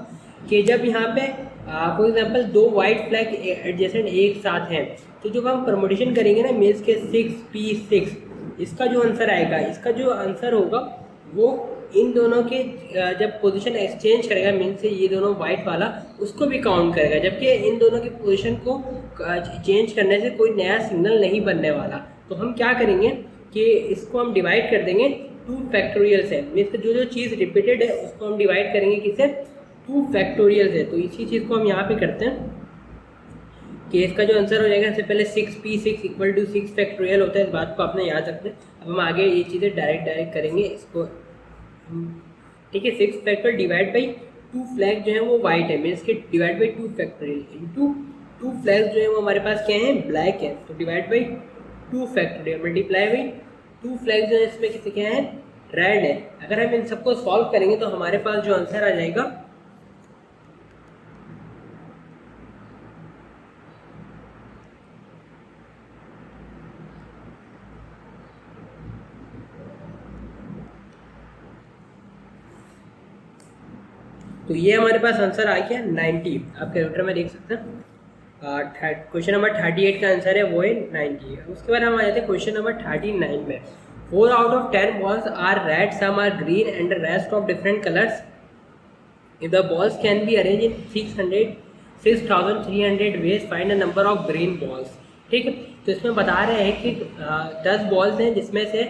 कि जब यहाँ पे for example 2 white flag adjacent एक साथ हैं तो जब हम परमुटेशन करेंगे ना मीन्स के 6P6, इसका जो आंसर आएगा, इसका जो आंसर होगा वो इन दोनों के जब पोजीशन एक्सचेंज करेगा, मीन्स से ये दोनों वाइट वाला उसको भी काउंट करेगा, जबकि इन दोनों की पोजीशन को चेंज करने से कोई नया सिग्नल नहीं बनने वाला। तो हम क्या करेंगे कि इसको हम डिवाइड कर देंगे 2 फैक्टोरियल से, मीन्स जो जो चीज़ रिपीटेड है उसको हम डिवाइड करेंगे किससे, 2 फैक्टोरियल से। तो इसी चीज़ को हम यहाँ पे करते हैं कि इसका जो आंसर हो जाएगा, सबसे पहले 6p6 इक्वल टू 6 फैक्टोरियल होता है, इस बात को आपने याद रखना है। अब हम आगे ये चीज़ें डायरेक्ट करेंगे इसको, ठीक है। 6 फैक्टोरियल डिवाइड बाई 2 फ्लैग जो है वो वाइट है, मीन्स कि divide by 2 factorial into 2 flags जो है वो हमारे पास क्या है, ब्लैक है, तो divide by 2 factorial multiply by 2 flags जो है इसमें किसे क्या है, रेड है। अगर हम इन सबको सॉल्व करेंगे तो हमारे पास जो आंसर आ जाएगा तो ये हमारे पास आंसर आ गया 90। आप कैलकुलेटर में देख सकते हैं। क्वेश्चन नंबर 38 का आंसर है वो है 90। उसके बाद हम आ जाते हैं क्वेश्चन नंबर 39 में। 4 out of 10 balls are red, some are green and the rest of different colors. If the balls can be arranged in 6300 ways, find the number of green balls. ठीक है, तो इसमें बता रहे हैं कि 10 बॉल्स हैं जिसमें से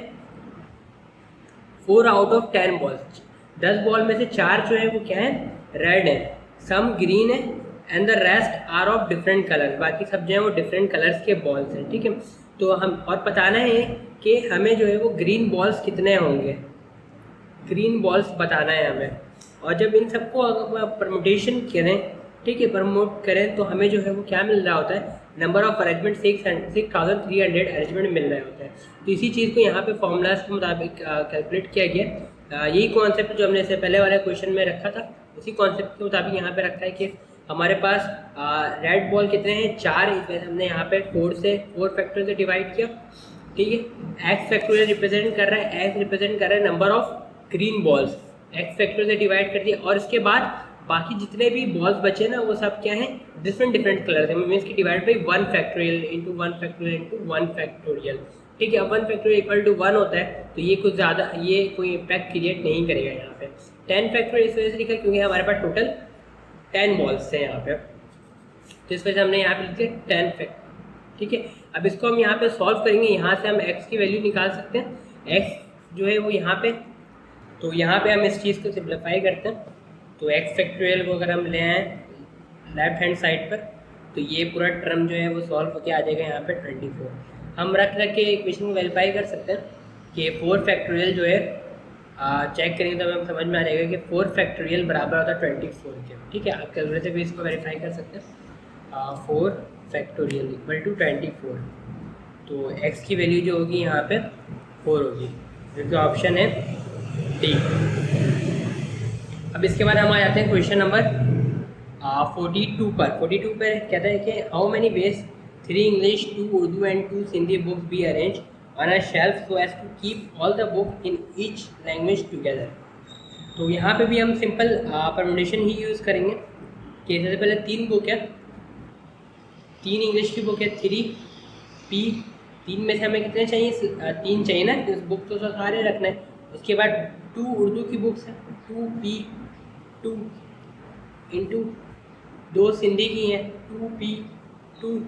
4 आउट ऑफ 10 बॉल्स, 10 बॉल में से 4 जो है वो क्या है, रेड है, सम ग्रीन है and the rest are of different colour, बाकी सब जो है वो डिफरेंट कलर्स के बॉल्स हैं। ठीक है, तो हम और बताना है कि हमें जो है वो ग्रीन बॉल्स कितने होंगे, ग्रीन बॉल्स बताना है हमें। और जब इन सबको परमुटेशन करें, ठीक है, प्रमोट करें तो हमें जो है वो क्या मिल रहा होता है, नंबर ऑफ अरेंजमेंट 6300 अरेंजमेंट मिल रहा होता है। तो इसी चीज़ को यहाँ पे फॉर्मूलाज के मुताबिक कैलकुलेट किया गया। यही कॉन्सेप्ट जो हमने इससे पहले वाले क्वेश्चन में रखा था, उसी कॉन्सेप्ट के मुताबिक यहाँ पे रखा है कि हमारे पास रेड बॉल कितने हैं, 4, इसमें हमने यहाँ पे 4 फैक्टर से डिवाइड किया। ठीक है, एक्स फैक्टोरियल रिप्रेजेंट कर रहा है, एक्स रिप्रेजेंट कर रहा है number of green balls, x factor से डिवाइड कर दिया। और इसके बाद बाकी जितने भी बॉल्स बचे ना वो सब क्या हैं, डिफरेंट कलर है, मीन्स की divide by 1 factorial into 1 factorial into 1 factorial. ठीक है, अब 1 फैक्टोरियल इक्वल टू 1 होता है, तो ये कुछ ज़्यादा, ये कोई इम्पैक्ट क्रिएट नहीं करेगा यहाँ पे। 10 फैक्टोरियल इस वजह से लिखा क्योंकि हमारे पास टोटल 10 बॉल्स हैं यहाँ पे, तो इस वजह से हमने यहाँ पे लिख दिया 10 फैक्टर। ठीक है, अब इसको हम यहाँ पे सॉल्व करेंगे, यहाँ से हम x की वैल्यू निकाल सकते हैं। x जो है वो यहाँ पे, तो यहाँ पे हम इस चीज़ को सिंप्लीफाई करते हैं। तो x फैक्टोरियल को अगर हम ले आए लेफ्ट हैंड साइड पर, तो ये पूरा टर्म जो है वो सॉल्व होकर आ जाएगा यहाँ पे 24। हम रख के इक्वेशन को वेरीफाई कर सकते हैं कि 4 फैक्टोरियल जो है चेक करेंगे तो हमें समझ में आ जाएगा कि 4 फैक्टोरियल बराबर होता है 24 के। ठीक है, आप कैलकुलेटर से भी इसको वेरीफाई कर सकते हैं। 4 फैक्टोरियल इक्वल टू 24, तो x की वैल्यू जो होगी यहाँ पे 4 होगी, जो कि ऑप्शन है डी। अब इसके बाद हम आ जाते हैं क्वेश्चन नंबर 42 पर। 42 पर कहता है कि how many ways 3 English 2 Urdu and 2 Sindhi books be arrange on a shelf so as to keep all the book in each language together. तो यहाँ पे भी हम सिंपल परमुटेशन ही यूज़ करेंगे कि सबसे पहले 3 बुक है, 3 इंग्लिश की बुक है 3p, 3 में से हमें कितने चाहिए, 3 चाहिए ना, तो बुक तो सारे रखना है। उसके बाद 2 उर्दू की बुक्स है 2p2 इंटू 2 सिंधी की हैं 2p2,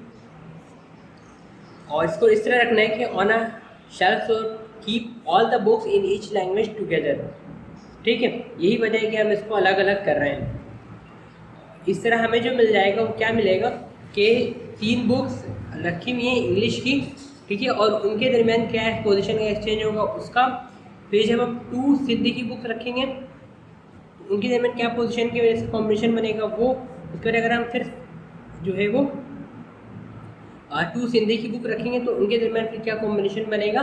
और इसको इस तरह रखना है कि on a shelf so keep all the books in each language together. ठीक है, यही वजह है कि हम इसको अलग अलग कर रहे हैं। इस तरह हमें जो मिल जाएगा वो क्या मिलेगा कि 3 बुक्स रखी हुई हैं इंग्लिश की, ठीक है, और उनके दरमियान क्या है पोजीशन का एक्सचेंज होगा उसका। फिर जब हम 2 सिंधी की बुक्स रखेंगे उनके दरमियान क्या पोजीशन की वजह से कॉम्बिनेशन बनेगा वो। उसके बाद अगर हम फिर जो है वो 2 सिंधी की बुक रखेंगे तो उनके दरमियान फिर क्या कॉम्बिनेशन बनेगा,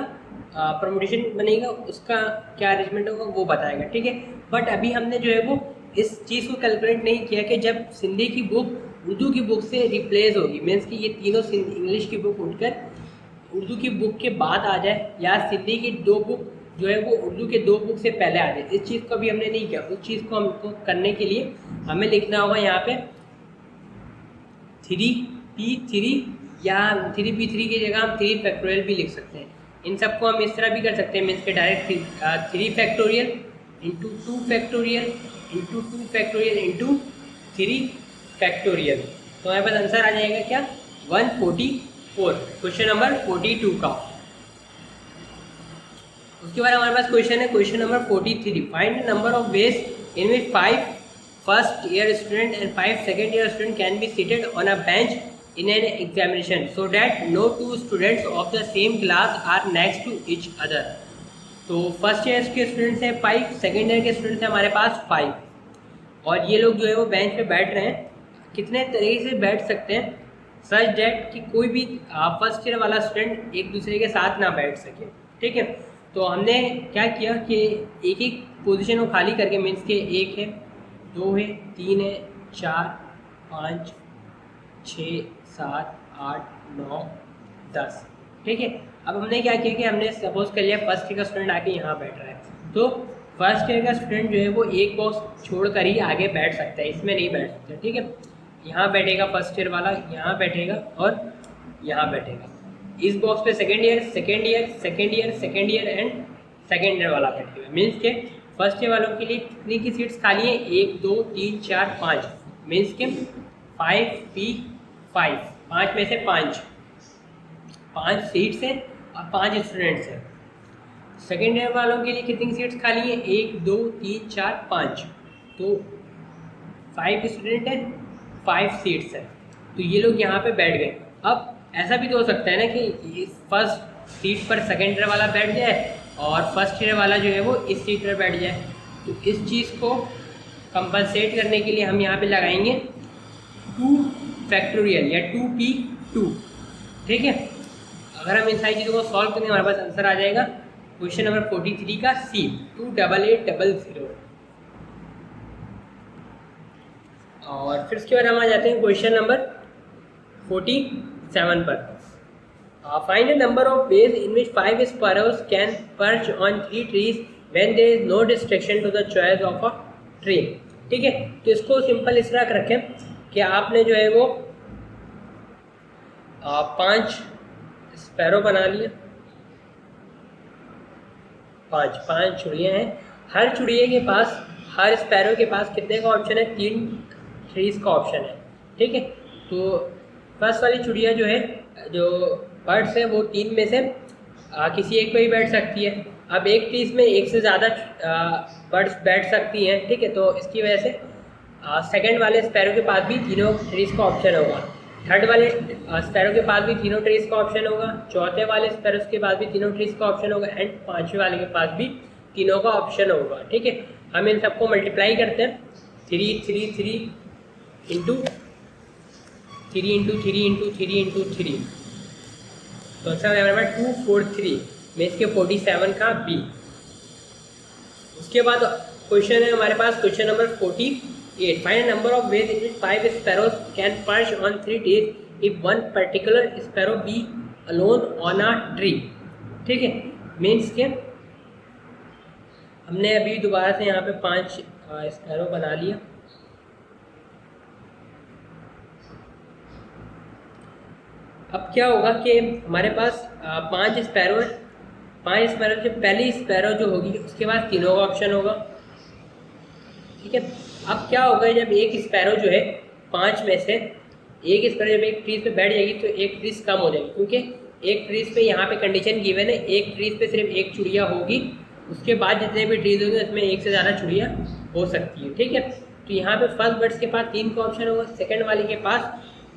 परमुटेशन बनेगा, उसका क्या अरेंजमेंट होगा वो बताएगा। ठीक है, बट अभी हमने जो है वो इस चीज़ को कैलकुलेट नहीं किया कि जब सिंधी की बुक उर्दू की बुक से रिप्लेस होगी, मीन्स कि ये तीनों इंग्लिश की बुक उठकर उर्दू की बुक के बाद आ जाए, या सिंधी की 2 बुक जो है वो उर्दू के 2 बुक से पहले आ जाए, इस चीज़ को भी हमने नहीं किया। उस चीज़ को हमको करने के लिए हमें लिखना होगा यहाँ पे 3p3, या 3p3 की जगह हम 3 फैक्टोरियल भी लिख सकते हैं। इन सबको हम इस तरह भी कर सकते हैं, मीन्स के direct 3 factorial into 2 factorial into 2 factorial into 3 factorial. तो हमारे पास आंसर आ जाएगा क्या, 144, क्वेश्चन नंबर 42 का। उसके बाद हमारे पास क्वेश्चन है question number 43, find number of ways in which 5 first year student and 5 second year student can be seated on a bench in an examination so that no two students of the same class are next to each other। तो first year के students हैं 5, second year के students हैं हमारे पास 5, और ये लोग जो है वो बेंच पे बैठ रहे हैं। कितने तरीके से बैठ सकते हैं सच डेट कि कोई भी फर्स्ट ईयर वाला स्टूडेंट एक दूसरे के साथ ना बैठ सके, ठीक है। तो हमने क्या किया कि एक एक पोजीशन को खाली करके, मीन्स के 1 है, 2 है, 3 है, 4, 5, 6, 7, 8, 9, 10, ठीक है। अब हमने क्या किया कि हमने सपोज कर लिया फर्स्ट ईयर का स्टूडेंट आके यहाँ बैठ रहा है, तो फर्स्ट ईयर का स्टूडेंट जो है वो एक बॉक्स छोड़कर ही आगे बैठ सकता है, इसमें नहीं बैठ सकता, ठीक है। यहाँ बैठेगा फर्स्ट ईयर वाला, यहाँ बैठेगा और यहाँ बैठेगा। इस बॉक्स पे second year, second year, second year, second year and second year वाला बैठेगा। मीन्स के फर्स्ट ईयर वालों के लिए कितनी की सीट्स खाली हैं? 1, 2, 3, 4, 5, मीन्स के 5 में से 5 सीट्स हैं और 5 स्टूडेंट्स हैं। सेकेंड ईयर वालों के लिए कितनी सीट्स खाली हैं? 1, 2, 3, 4, 5, तो 5 स्टूडेंट हैं, 5 सीट्स हैं, तो ये लोग यहाँ पे बैठ गए। अब ऐसा भी तो हो सकता है ना कि फर्स्ट सीट पर सेकेंड ईयर वाला बैठ जाए और फर्स्ट ईयर वाला जो है वो इस सीट पर बैठ जाए। तो इस चीज़ को कंपनसेट करने के लिए हम यहाँ पे लगाएंगे 2 फैक्टोरियल या 2p2, ठीक है। अगर हम इन सारी चीज़ों को सॉल्व करेंगे हमारे पास आंसर आ जाएगा क्वेश्चन नंबर 43 का C, 28800। और फिर उसके बाद हम आ जाते हैं क्वेश्चन नंबर 47 पर। Find the number of ways in which 5 sparrows can perch on 3 trees when there is no distraction to the choice of a tree, ठीक है। तो इसको सिंपल इस तरह रखें कि आपने जो है वो 5 स्पैरो बना लिया, 5 चिड़िया हैं। हर चिड़िया के पास, हर स्पैरो के पास कितने का ऑप्शन है? 3 ट्रीज का ऑप्शन है, ठीक है। तो फर्स्ट वाली चिड़िया जो है, जो बर्ड्स है, वो 3 में से किसी एक पे ही बैठ सकती है। अब एक ट्रीज में एक से ज़्यादा बर्ड्स बैठ सकती हैं, ठीक है। तो इसकी वजह से सेकंड वाले स्पैरो के पास भी तीनों ट्रीज का ऑप्शन होगा, थर्ड वाले स्पैरो के पास भी तीनों ट्रीज का ऑप्शन होगा, चौथे वाले स्पैरो के पास भी तीनों ट्रीज का ऑप्शन होगा एंड 5वें वाले के पास भी तीनों का ऑप्शन होगा, ठीक है। हम इन सबको मल्टीप्लाई करते हैं, 3 3 3 इंटू 3 इंटू 3 इंटू 3 इंटू 3, तो आंसर हमारे पास 243 में इसके 47 का B। उसके बाद क्वेश्चन है हमारे पास question number 48, find number of ways in which 5 sparrows can perch on 3 trees if one particular sparrow be alone on a tree, ठीक है। मीन्स के हमने अभी दोबारा से यहाँ पे 5 स्पैरो बना लिया। अब क्या होगा कि हमारे पास 5 स्पैरो है, 5 स्पैरो से पहली स्पैरो जो होगी उसके पास तीनों का ऑप्शन होगा, ठीक है। अब क्या होगा जब एक स्पैरो जो है 5 में से एक स्पैरो जब एक ट्रीज पे बैठ जाएगी तो एक ट्रीज कम हो जाएगी, क्योंकि एक ट्रीज पे यहाँ पे कंडीशन गिवन है, एक ट्रीज पे सिर्फ एक चिड़िया होगी, उसके बाद जितने भी ट्रीज होंगे उसमें एक से ज़्यादा चिड़िया हो सकती है, ठीक है। तो यहाँ पे फर्स्ट बर्ड्स के पास 3 का ऑप्शन होगा, सेकेंड वाले के पास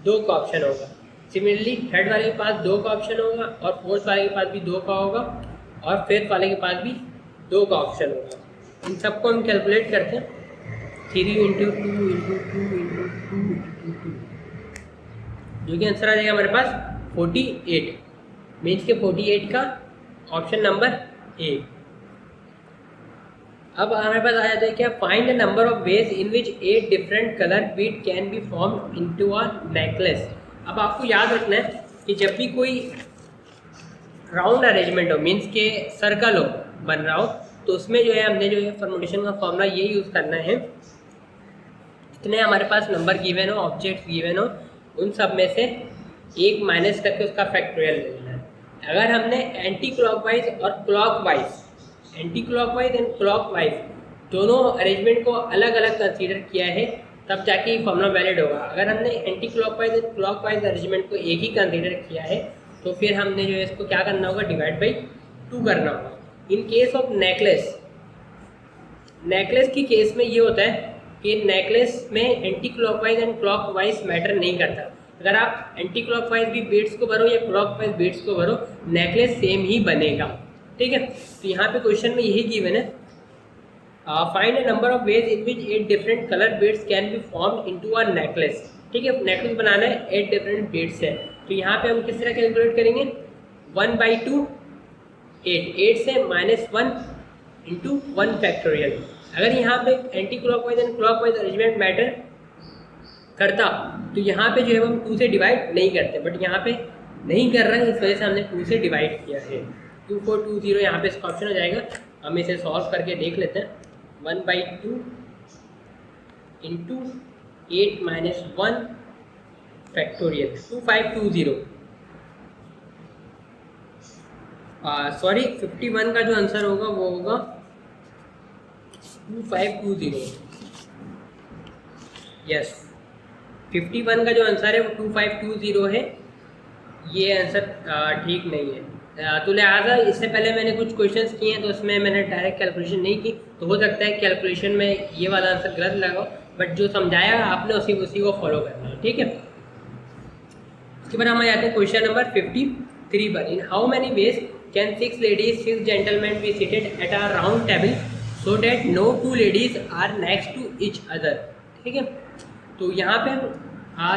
2 का ऑप्शन होगा, सिमिलरली थर्ड वाले के पास 2 का ऑप्शन होगा और फोर्थ वाले के पास भी 2 का होगा और फिफ्थ वाले के पास भी 2 का ऑप्शन होगा। इन सबको हम कैलकुलेट करते हैं, 3 इंटू 2 इंटू 2 इंटू 2 इंटू 2, जो कि आंसर आ जाएगा हमारे पास 48, मीन्स के 48 का ऑप्शन नंबर A। अब हमारे पास आ जाता है क्या, find the number of ways in which 8 different colour Beed can be form into a necklace. अब आपको याद रखना है कि जब भी कोई राउंड अरेंजमेंट हो, मीन्स के सर्कल हो बन रहा हो, तो उसमें जो है हमने जो है परम्यूटेशन का फॉर्मूला ये यूज़ करना है, जितने हमारे पास नंबर गिवन हो, ऑब्जेक्ट्स गिवन हो, उन सब में से एक माइनस करके उसका फैक्टोरियल ले लेना है। अगर हमने एंटी क्लॉकवाइज और clockwise, anti clockwise and clockwise दोनों अरेंजमेंट को अलग अलग कंसीडर किया है, तब जाके ये फॉर्मूला वैलिड होगा। अगर हमने anti clockwise and clockwise arrangement को एक ही कंसीडर किया है तो फिर हमने जो है इसको क्या करना होगा, डिवाइड बाई 2 करना होगा। In case of necklace, necklace की केस में ये होता है कि नेकलेस में anti clockwise and clockwise matter नहीं करता। अगर आप एंटी क्लॉकवाइज भी बीट्स को भरो या क्लॉकवाइज बीट्स को भरो, नेकलेस सेम ही बनेगा। ठीक है, तो यहाँ पे क्वेश्चन में यही गिवन है, find a number of ways in which 8 different colour beads can be formed into a necklace. ठीक है, नेकलेस बनाना है 8 डिफरेंट बीट्स है, तो यहाँ पे हम किस तरह कैलकुलेट करेंगे, 1/2 8 से -1 इंटू 1 फैक्टोरियल। अगर यहाँ पे anti clockwise and clockwise arrangement matter करता तो यहाँ पे जो है हम 2 से डिवाइड नहीं करते, बट यहाँ पे नहीं कर रहा है, इस वजह से हमने 2 से डिवाइड किया है। 2420 यहाँ पे इसका ऑप्शन हो जाएगा। हम इसे सॉल्व करके देख लेते हैं। 1/2 इंटू 8 - 1 फैक्टोरियल 2520। सॉरी 51 का जो आंसर होगा वो होगा 2520। यस, 51 का जो आंसर है वो 2520 है। ये आंसर ठीक नहीं है। तो लिहाजा इससे पहले मैंने कुछ क्वेश्चंस किए हैं तो उसमें मैंने डायरेक्ट कैलकुलेशन नहीं की, तो हो सकता है कैलकुलेशन में ये वाला आंसर गलत लगा, बट जो समझाया आपने उसी को फॉलो करना है। ठीक है, इसके बाद हम आ जाते हैं क्वेश्चन नंबर 53 पर। In how many ways can 6 ladies 6 gentleman be seated at a round table so that no 2 ladies are next to each other. ठीक है, तो यहाँ पे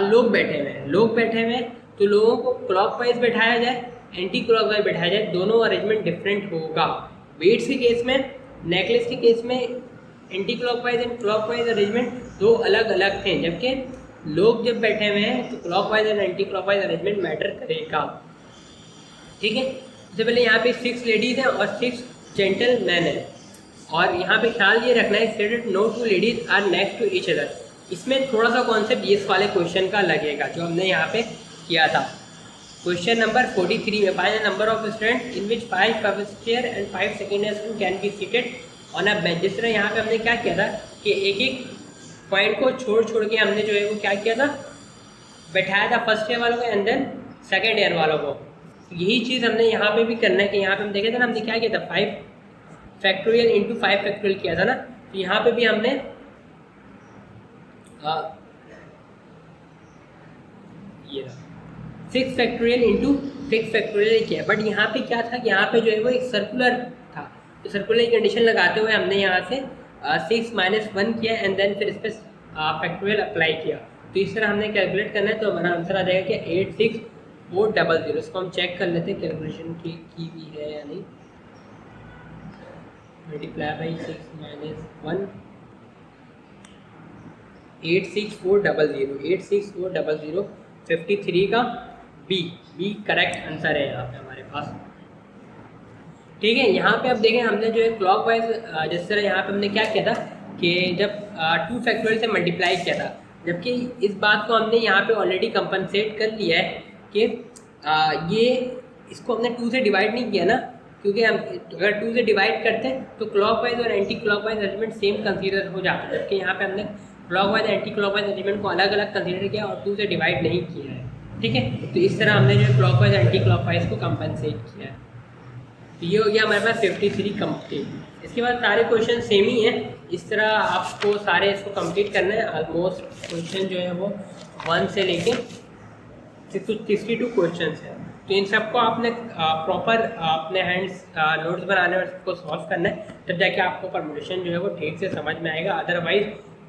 लोग बैठे हुए हैं, तो लोगों को क्लॉकवाइज बैठाया जाए, एंटी क्लॉकवाइज बैठाया जाए, दोनों अरेंजमेंट डिफरेंट होगा। वेट्स के केस में, नेकलेस के केस में anti clockwise and clockwise arrangement दो अलग अलग थे, जबकि लोग जब बैठे हुए हैं तो clockwise and anti clockwise arrangement matter करेगा। ठीक है, सबसे पहले यहाँ पे 6 लेडीज़ हैं और 6 जेंटलमैन हैं, और यहाँ पे ख्याल ये रखना है stated no 2 ladies are next to each other. इसमें थोड़ा सा कॉन्सेप्ट इस वाले क्वेश्चन का लगेगा जो हमने यहाँ पे किया था। क्वेश्चन नंबर 43 में find the number of student in which 5 first year and 5 second year can be seated on a bench. जिस तरह यहाँ पे हमने क्या किया था कि एक पॉइंट को छोड़ के हमने जो है वो क्या किया था, बैठाया था फर्स्ट ईयर वालों को एंड देन सेकेंड ईयर वालों को। यही चीज़ हमने यहाँ पे भी करना है कि यहाँ पे हम देखे थे ना, हमने क्या किया था 5 फैक्टोरियल इंटू 5 फैक्टोरियल किया था ना, तो यहाँ पे भी हमने ये 6 फैक्टोरियल इंटू 6 फैक्टोरियल किया। बट यहाँ पे क्या था कि यहाँ पे जो है वो एक सर्कुलर था, तो सर्कुलर कंडीशन लगाते हुए हमने यहाँ से 6 - 1 किया एंड देन फिर इस पर फैक्टोरियल अप्लाई किया। तो इस तरह हमने कैलकुलेट करना है, तो हमारा आंसर आ जाएगा कि 86400। इसको हम चेक कर लेते हैं कैलकुलेशन की भी है या नहीं। मल्टीप्लाई बाई 6 - 1 86400 86400 53 का बी करेक्ट आंसर है यहाँ पे हमारे पास। ठीक है, यहाँ पे अब देखें हमने जो है क्लॉकवाइज, जिस तरह यहाँ पे हमने क्या किया था कि जब 2 फैक्टोरियल से मल्टीप्लाई किया था, जबकि इस बात को हमने यहाँ पे ऑलरेडी कंपनसेट कर लिया है कि ये इसको हमने 2 से डिवाइड नहीं किया ना, क्योंकि हम अगर 2 से डिवाइड करते हैं तो क्लॉकवाइज और anti clockwise arrangement same consider हो जाता है, जबकि यहाँ पे हमने क्लॉकवाइज एंटी क्लॉकवाइज अरेंजमेंट को अलग अलग कंसीडर किया और 2 से डिवाइड नहीं किया है। ठीक है, तो इस तरह हमने जो है क्लॉकवाइज एंटी क्लॉकवाइज को कंपनसेट किया है। तो ये हो गया हमारे पास 53 कंप्लीट। इसके बाद सारे क्वेश्चन सेम ही हैं, इस तरह आपको सारे इसको कंप्लीट करना है। ऑलमोस्ट क्वेश्चन जो है वो 1 से लेके 62 क्वेश्चन है, तो इन सबको आपने प्रॉपर अपने हैंड्स नोट्स बनाने और सबको सॉल्व करना है, तब जाके आपको परमुटेशन जो है वो ठीक से समझ में आएगा। अदरवाइज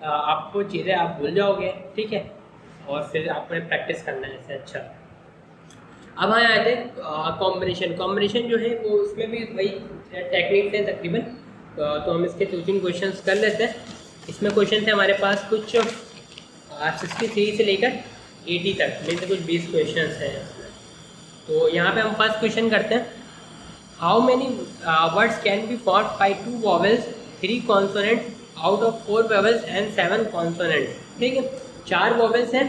आपको चीज़ें आप भूल जाओगे। ठीक है, और फिर आपने प्रैक्टिस करना है इससे अच्छा। अब यहाँ आते हैं कॉम्बिनेशन जो है वो उसमें भी वही टेक्निक्स हैं तकरीबन, तो हम इसके 2-3 क्वेश्चंस कर लेते हैं। इसमें क्वेश्चन थे हमारे पास कुछ 63 से लेकर 80 तक, में से कुछ 20 क्वेश्चन हैं इसमें। तो यहाँ पे हम फर्स्ट क्वेश्चन करते हैं, how many words can be formed by 2 vowels 3 consonant out of 4 vowels and 7 consonant. ठीक है, 4 वॉवेल्स हैं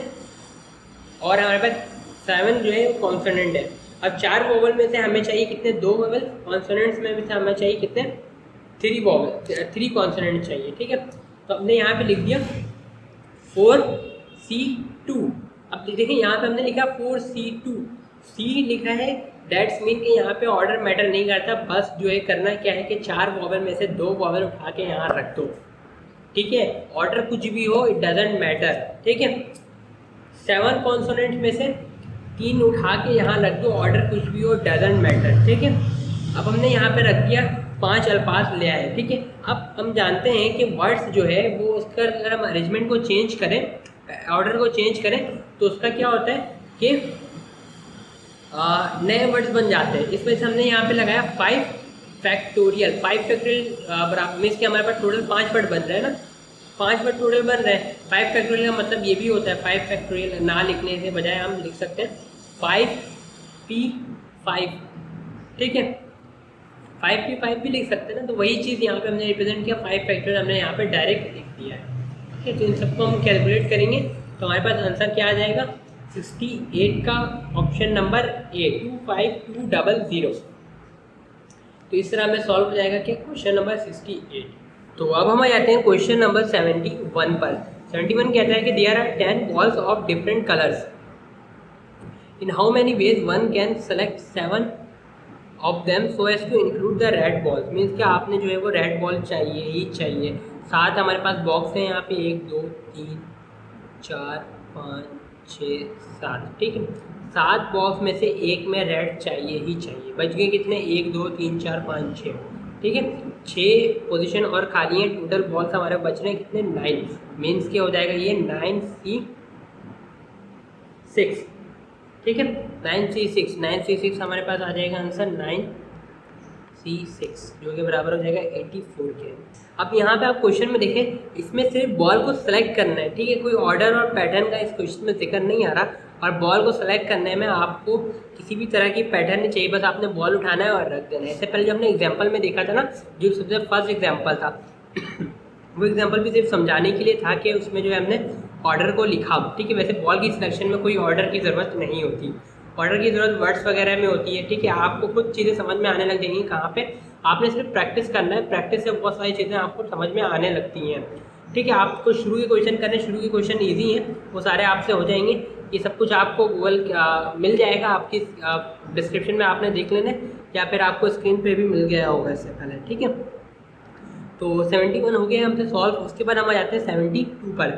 और हमारे पास 7 जो है कॉन्सोनेंट है। अब 4 वॉवेल में से हमें चाहिए कितने, 2 वॉवेल, कॉन्सोनेंट्स में से हमें चाहिए कितने, 3 वॉवेल, 3 कॉन्सोनेंट चाहिए। ठीक है, तो हमने यहाँ पे लिख दिया 4C2। अब देखिए यहाँ पे हमने लिखा 4C2, सी लिखा है, दैट्स मीन कि यहाँ पे ऑर्डर मैटर नहीं करता, बस जो है करना क्या है कि 4 वॉवल में से 2 वॉवल उठा के यहाँ रख दो, ठीक है। ऑर्डर कुछ भी हो, इट डजेंट मैटर, ठीक है। 7 कॉन्सोनेंट में से 3 उठा के यहाँ रख दो, ऑर्डर कुछ भी हो, डजेंट मैटर, ठीक है। अब हमने यहाँ पे रख दिया, 5 अल्फाज ले आए, ठीक है। अब हम जानते हैं कि वर्ड्स जो है वो उसका अगर हम अरेंजमेंट को चेंज करें, ऑर्डर को चेंज करें, तो उसका क्या होता है कि नए वर्ड्स बन जाते हैं। इस वजह से हमने यहाँ पे लगाया 5 फैक्टोरियल। 5 फैक्टोरियल बराबर मीन्स कि हमारे पास टोटल 5 वर्ड बन रहे हैं ना, 5 वर्ड टोटल बन रहे हैं। 5 फैक्टोरियल का मतलब ये भी होता है, 5 फैक्टोरियल ना लिखने से बजाय हम लिख सकते हैं 5p5, ठीक है। 5p5 भी लिख सकते हैं ना, तो वही चीज़ यहाँ पे हमने रिप्रेजेंट किया, 5 फैक्टोरियल हमने यहाँ पे डायरेक्ट लिख दिया है, ठीक है। तो इन सबको हम कैलकुलेट करेंगे तो हमारे पास आंसर क्या आ जाएगा, 68 का ऑप्शन नंबर ए, 25200। तो इस तरह हमें सॉल्व हो जाएगा कि क्वेश्चन नंबर 68। तो अब हम आ जाते हैं क्वेश्चन नंबर 71 पर। 71 कहता है कि there are 10 balls of different colours, in how many ways one can select 7 of them so as to include the red balls. Means कि आपने जो है वो रेड बॉल चाहिए ही चाहिए। 7 हमारे पास बॉक्स हैं यहाँ पे, 1 2 3 4 5 6 7, ठीक है। 7 बॉक्स में से एक में रेड चाहिए ही चाहिए। बच गए कितने, 1 2 3 4 5 6, ठीक है। 6 पोजीशन और खाली हैं, टोटल बॉल्स हमारे बच रहे हैं कितने, 9। मीन्स क्या हो जाएगा ये 9c6, ठीक है। 9c6 हमारे पास आ जाएगा आंसर 9c6, जो कि बराबर हो जाएगा 84 के। अब यहाँ पे आप क्वेश्चन में देखें, इसमें सिर्फ बॉल को सेलेक्ट करना है, ठीक है। कोई ऑर्डर और पैटर्न का इस क्वेश्चन में जिक्र नहीं आ रहा, और बॉल को सेलेक्ट करने में आपको किसी भी तरह की पैटर्न नहीं चाहिए, बस आपने बॉल उठाना है और रख देना है। इससे पहले जो हमने एग्जाम्पल में देखा था ना, जो सबसे फर्स्ट एग्जाम्पल था वो एग्जाम्पल भी सिर्फ समझाने के लिए था कि उसमें जो है हमने ऑर्डर को लिखा, ठीक है। वैसे बॉल की सिलेक्शन में कोई ऑर्डर की ज़रूरत नहीं होती, ऑर्डर की ज़रूरत वर्ड्स वगैरह में होती है, ठीक है। आपको कुछ चीज़ें समझ में आने लग जाएंगी कहाँ पे, आपने सिर्फ प्रैक्टिस करना है, प्रैक्टिस से बहुत सारी चीज़ें आपको समझ में आने लगती हैं, ठीक है। आपको शुरू के क्वेश्चन करने, शुरू के क्वेश्चन ईजी हैं, वो सारे आपसे हो जाएंगे। ये सब कुछ आपको गूगल मिल जाएगा, आपकी डिस्क्रिप्शन में आपने देख लेना, या फिर आपको स्क्रीन पे भी मिल गया होगा इससे पहले, ठीक है। तो 71 हो गया हमसे सॉल्व। उसके बाद हम आ जाते हैं 72 पर।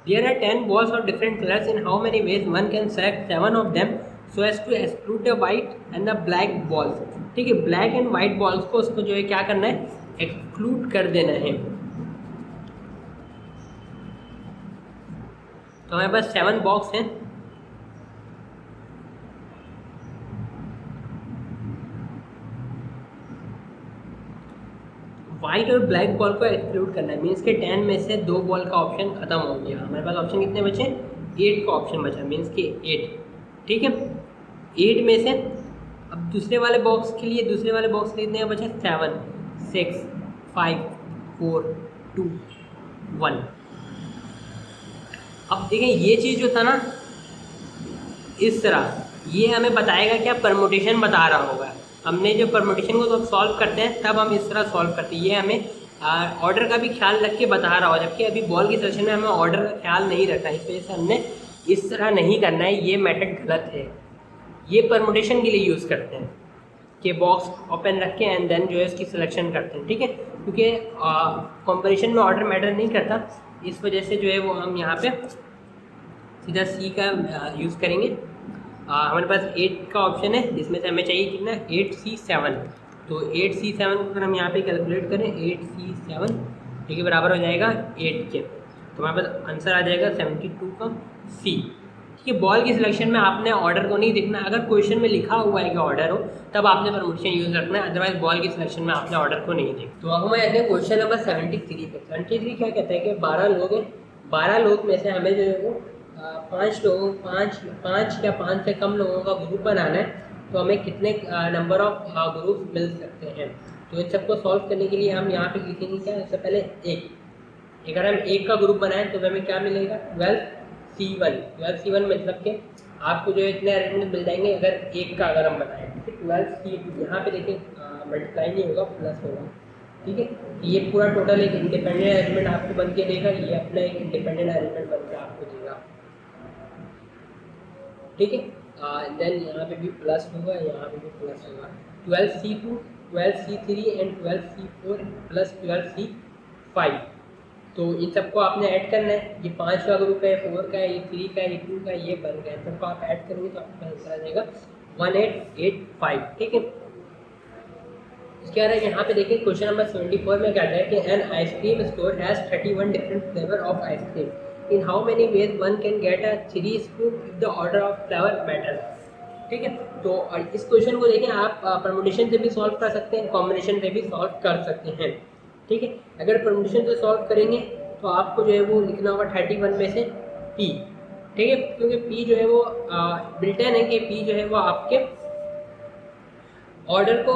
There are 10 balls of different colours, in how many ways one can select 7 of them so as to exclude the white and the black balls, ठीक है। ब्लैक एंड वाइट बॉल्स को उसको जो है क्या करना है, एक्सक्लूड कर देना है। तो हमारे पास 7 बॉक्स हैं, वाइट और ब्लैक बॉल को एक्सक्लूड करना है। मीन्स के 10 में से 2 बॉल का ऑप्शन खत्म हो गया। हमारे पास ऑप्शन कितने बचे, 8 का ऑप्शन बचा, मीन्स के 8, ठीक है। 8 में से अब दूसरे वाले बॉक्स के लिए कितने बचे, 7 6 5 4 2 1। अब देखें ये चीज़ जो था ना, इस तरह ये हमें बताएगा क्या, परमुटेशन बता रहा होगा। हमने जो परमुटेशन को जब सॉल्व करते हैं तब हम इस तरह सॉल्व करते हैं, ये हमें ऑर्डर का भी ख्याल रख के बता रहा हो, जबकि अभी बॉल की सेक्शन में हमें ऑर्डर का ख्याल नहीं रखना है, इस वजह से हमने इस तरह नहीं करना है, ये मेथड गलत है। ये परमुटेशन के लिए यूज़ करते हैं कि बॉक्स ओपन रख के एंड देन जो है इसकी सिलेक्शन करते हैं, ठीक है। क्योंकि कंपैरिजन में ऑर्डर मैटर नहीं करता, इस वजह से जो है वो हम यहाँ पे सीधा सी का यूज़ करेंगे। हमारे पास 8 का ऑप्शन है, जिसमें से हमें चाहिए कितना, 8c7। तो 8c7 को अगर हम यहाँ पे कैलकुलेट करें, 8c7 जो कि बराबर हो जाएगा 8 के, तो हमारे पास आंसर आ जाएगा 72 का सी, ठीक है। बॉल की सिलेक्शन में आपने ऑर्डर को नहीं देखना, अगर क्वेश्चन में लिखा हुआ है कि ऑर्डर हो तब आपने परमुटेशन यूज़ रखना है, अदरवाइज बॉल की सिलेक्शन में आपने ऑर्डर को नहीं देखना। तो अब हम आते हैं क्वेश्चन नंबर 73 पे। 73 क्या कहता है कि 12 लोग हैं, 12 लोग में से हमें जो है वो 5 या 5 से कम लोगों का ग्रुप बनाना है, तो हमें कितने नंबर ऑफ ग्रुप मिल सकते हैं। तो इन सबको सॉल्व करने के लिए हम यहाँ पे लिखेंगे क्या, सबसे पहले एक, अगर हम एक का ग्रुप बनाएं तो हमें क्या मिलेगा, 12c1 मतलब के आपको जो इतने अरेंजमेंट मिल जाएंगे अगर एक का अगर हम बनाएं, ठीक है। 12c, यहाँ पे देखिए मल्टीप्लाई नहीं होगा, प्लस होगा, ठीक है। ये पूरा टोटल एक इंडिपेंडेंट अरेंजमेंट आपको बन के देगा, ये अपना एक इंडिपेंडेंट अरेंजमेंट बन के आपको देगा, ठीक है। देन यहाँ पे भी प्लस होगा, यहाँ पे भी प्लस होगा। 12C2, 12C3 and 12C4 plus 12C5। तो इन सबको आपने ऐड करना है। ये 5 लाख रुपये 4 का है, ये 3 का है, ये 2 का है, ये 1 का है। सबको आप ऐड करेंगे तो आपका आंसर आ जाएगा 1885। ठीक है, इसके बाद यहाँ पे देखिए क्वेश्चन नंबर 74 में कहता है कि an ice cream store has 31 different flavour of ice cream. In how many ways one can get a 3 scoop if the order of flavour matter. ठीक है, तो इस क्वेश्चन को देखें आप परमुटेशन से भी सॉल्व कर सकते हैं, कॉम्बिनेशन से भी सॉल्व कर सकते हैं। ठीक है, अगर परमुटेशन से सॉल्व करेंगे तो आपको जो है वो लिखना होगा 31 में से पी। ठीक है, क्योंकि पी जो है वो बिल्टन है कि पी जो है वो आपके ऑर्डर को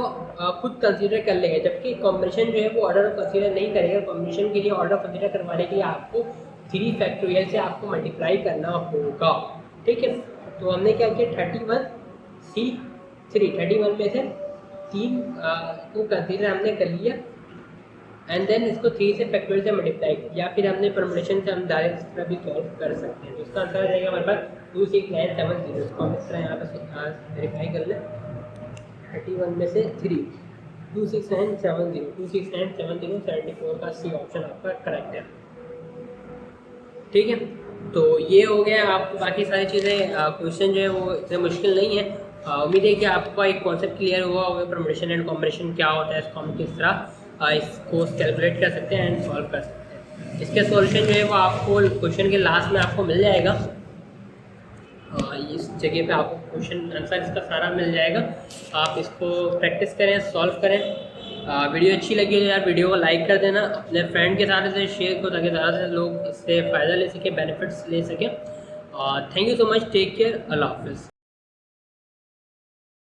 खुद कंसीडर कर लेगा, जबकि कॉम्बिनेशन जो है वो ऑर्डर को कंसीडर नहीं करेगा। कॉम्बिनेशन के लिए ऑर्डर कंसीडर करवाने के लिए आपको 3 फैक्टोरियल से आपको मल्टीप्लाई करना होगा। ठीक है, तो हमने क्या किया 31 में से 3 को कंसीडर हमने कर लिया एंड देन इसको 3 से फैक्टोरियल से मल्टीप्लाई किया, या फिर हमने परमुटेशन से हम डायरेक्ट इस तरह भी सॉल्व कर सकते हैं। तो इसका आंसर आ जाएगा हमारे पास 26970। इसको हम इस तरह यहाँ पर वेरीफाई कर लें। 31 में से 3 26970 74 का सी ऑप्शन आपका करेक्ट है। ठीक है, तो ये हो गया। आपको बाकी सारी चीज़ें क्वेश्चन जो है वो इतने मुश्किल नहीं है। उम्मीद है कि आपका एक कॉन्सेप्ट क्लियर हुआ होगा परमुटेशन एंड कॉम्बिनेशन क्या होता है, इसको हम किस तरह इसको कैलकुलेट कर सकते हैं एंड सॉल्व कर सकते हैं। इसके सॉल्यूशन जो है वो आपको क्वेश्चन के लास्ट में आपको मिल जाएगा। इस जगह पे आपको क्वेश्चन आंसर इसका सारा मिल जाएगा। आप इसको प्रैक्टिस करें, सॉल्व करें। वीडियो अच्छी लगी तो यार वीडियो को लाइक कर देना, अपने फ्रेंड के साथ इसे शेयर करो ताकि ज़्यादा से लोग इससे फ़ायदा ले सकें, बेनिफिट्स ले सकें। Thank you so much, take care, Allah हाफिज़।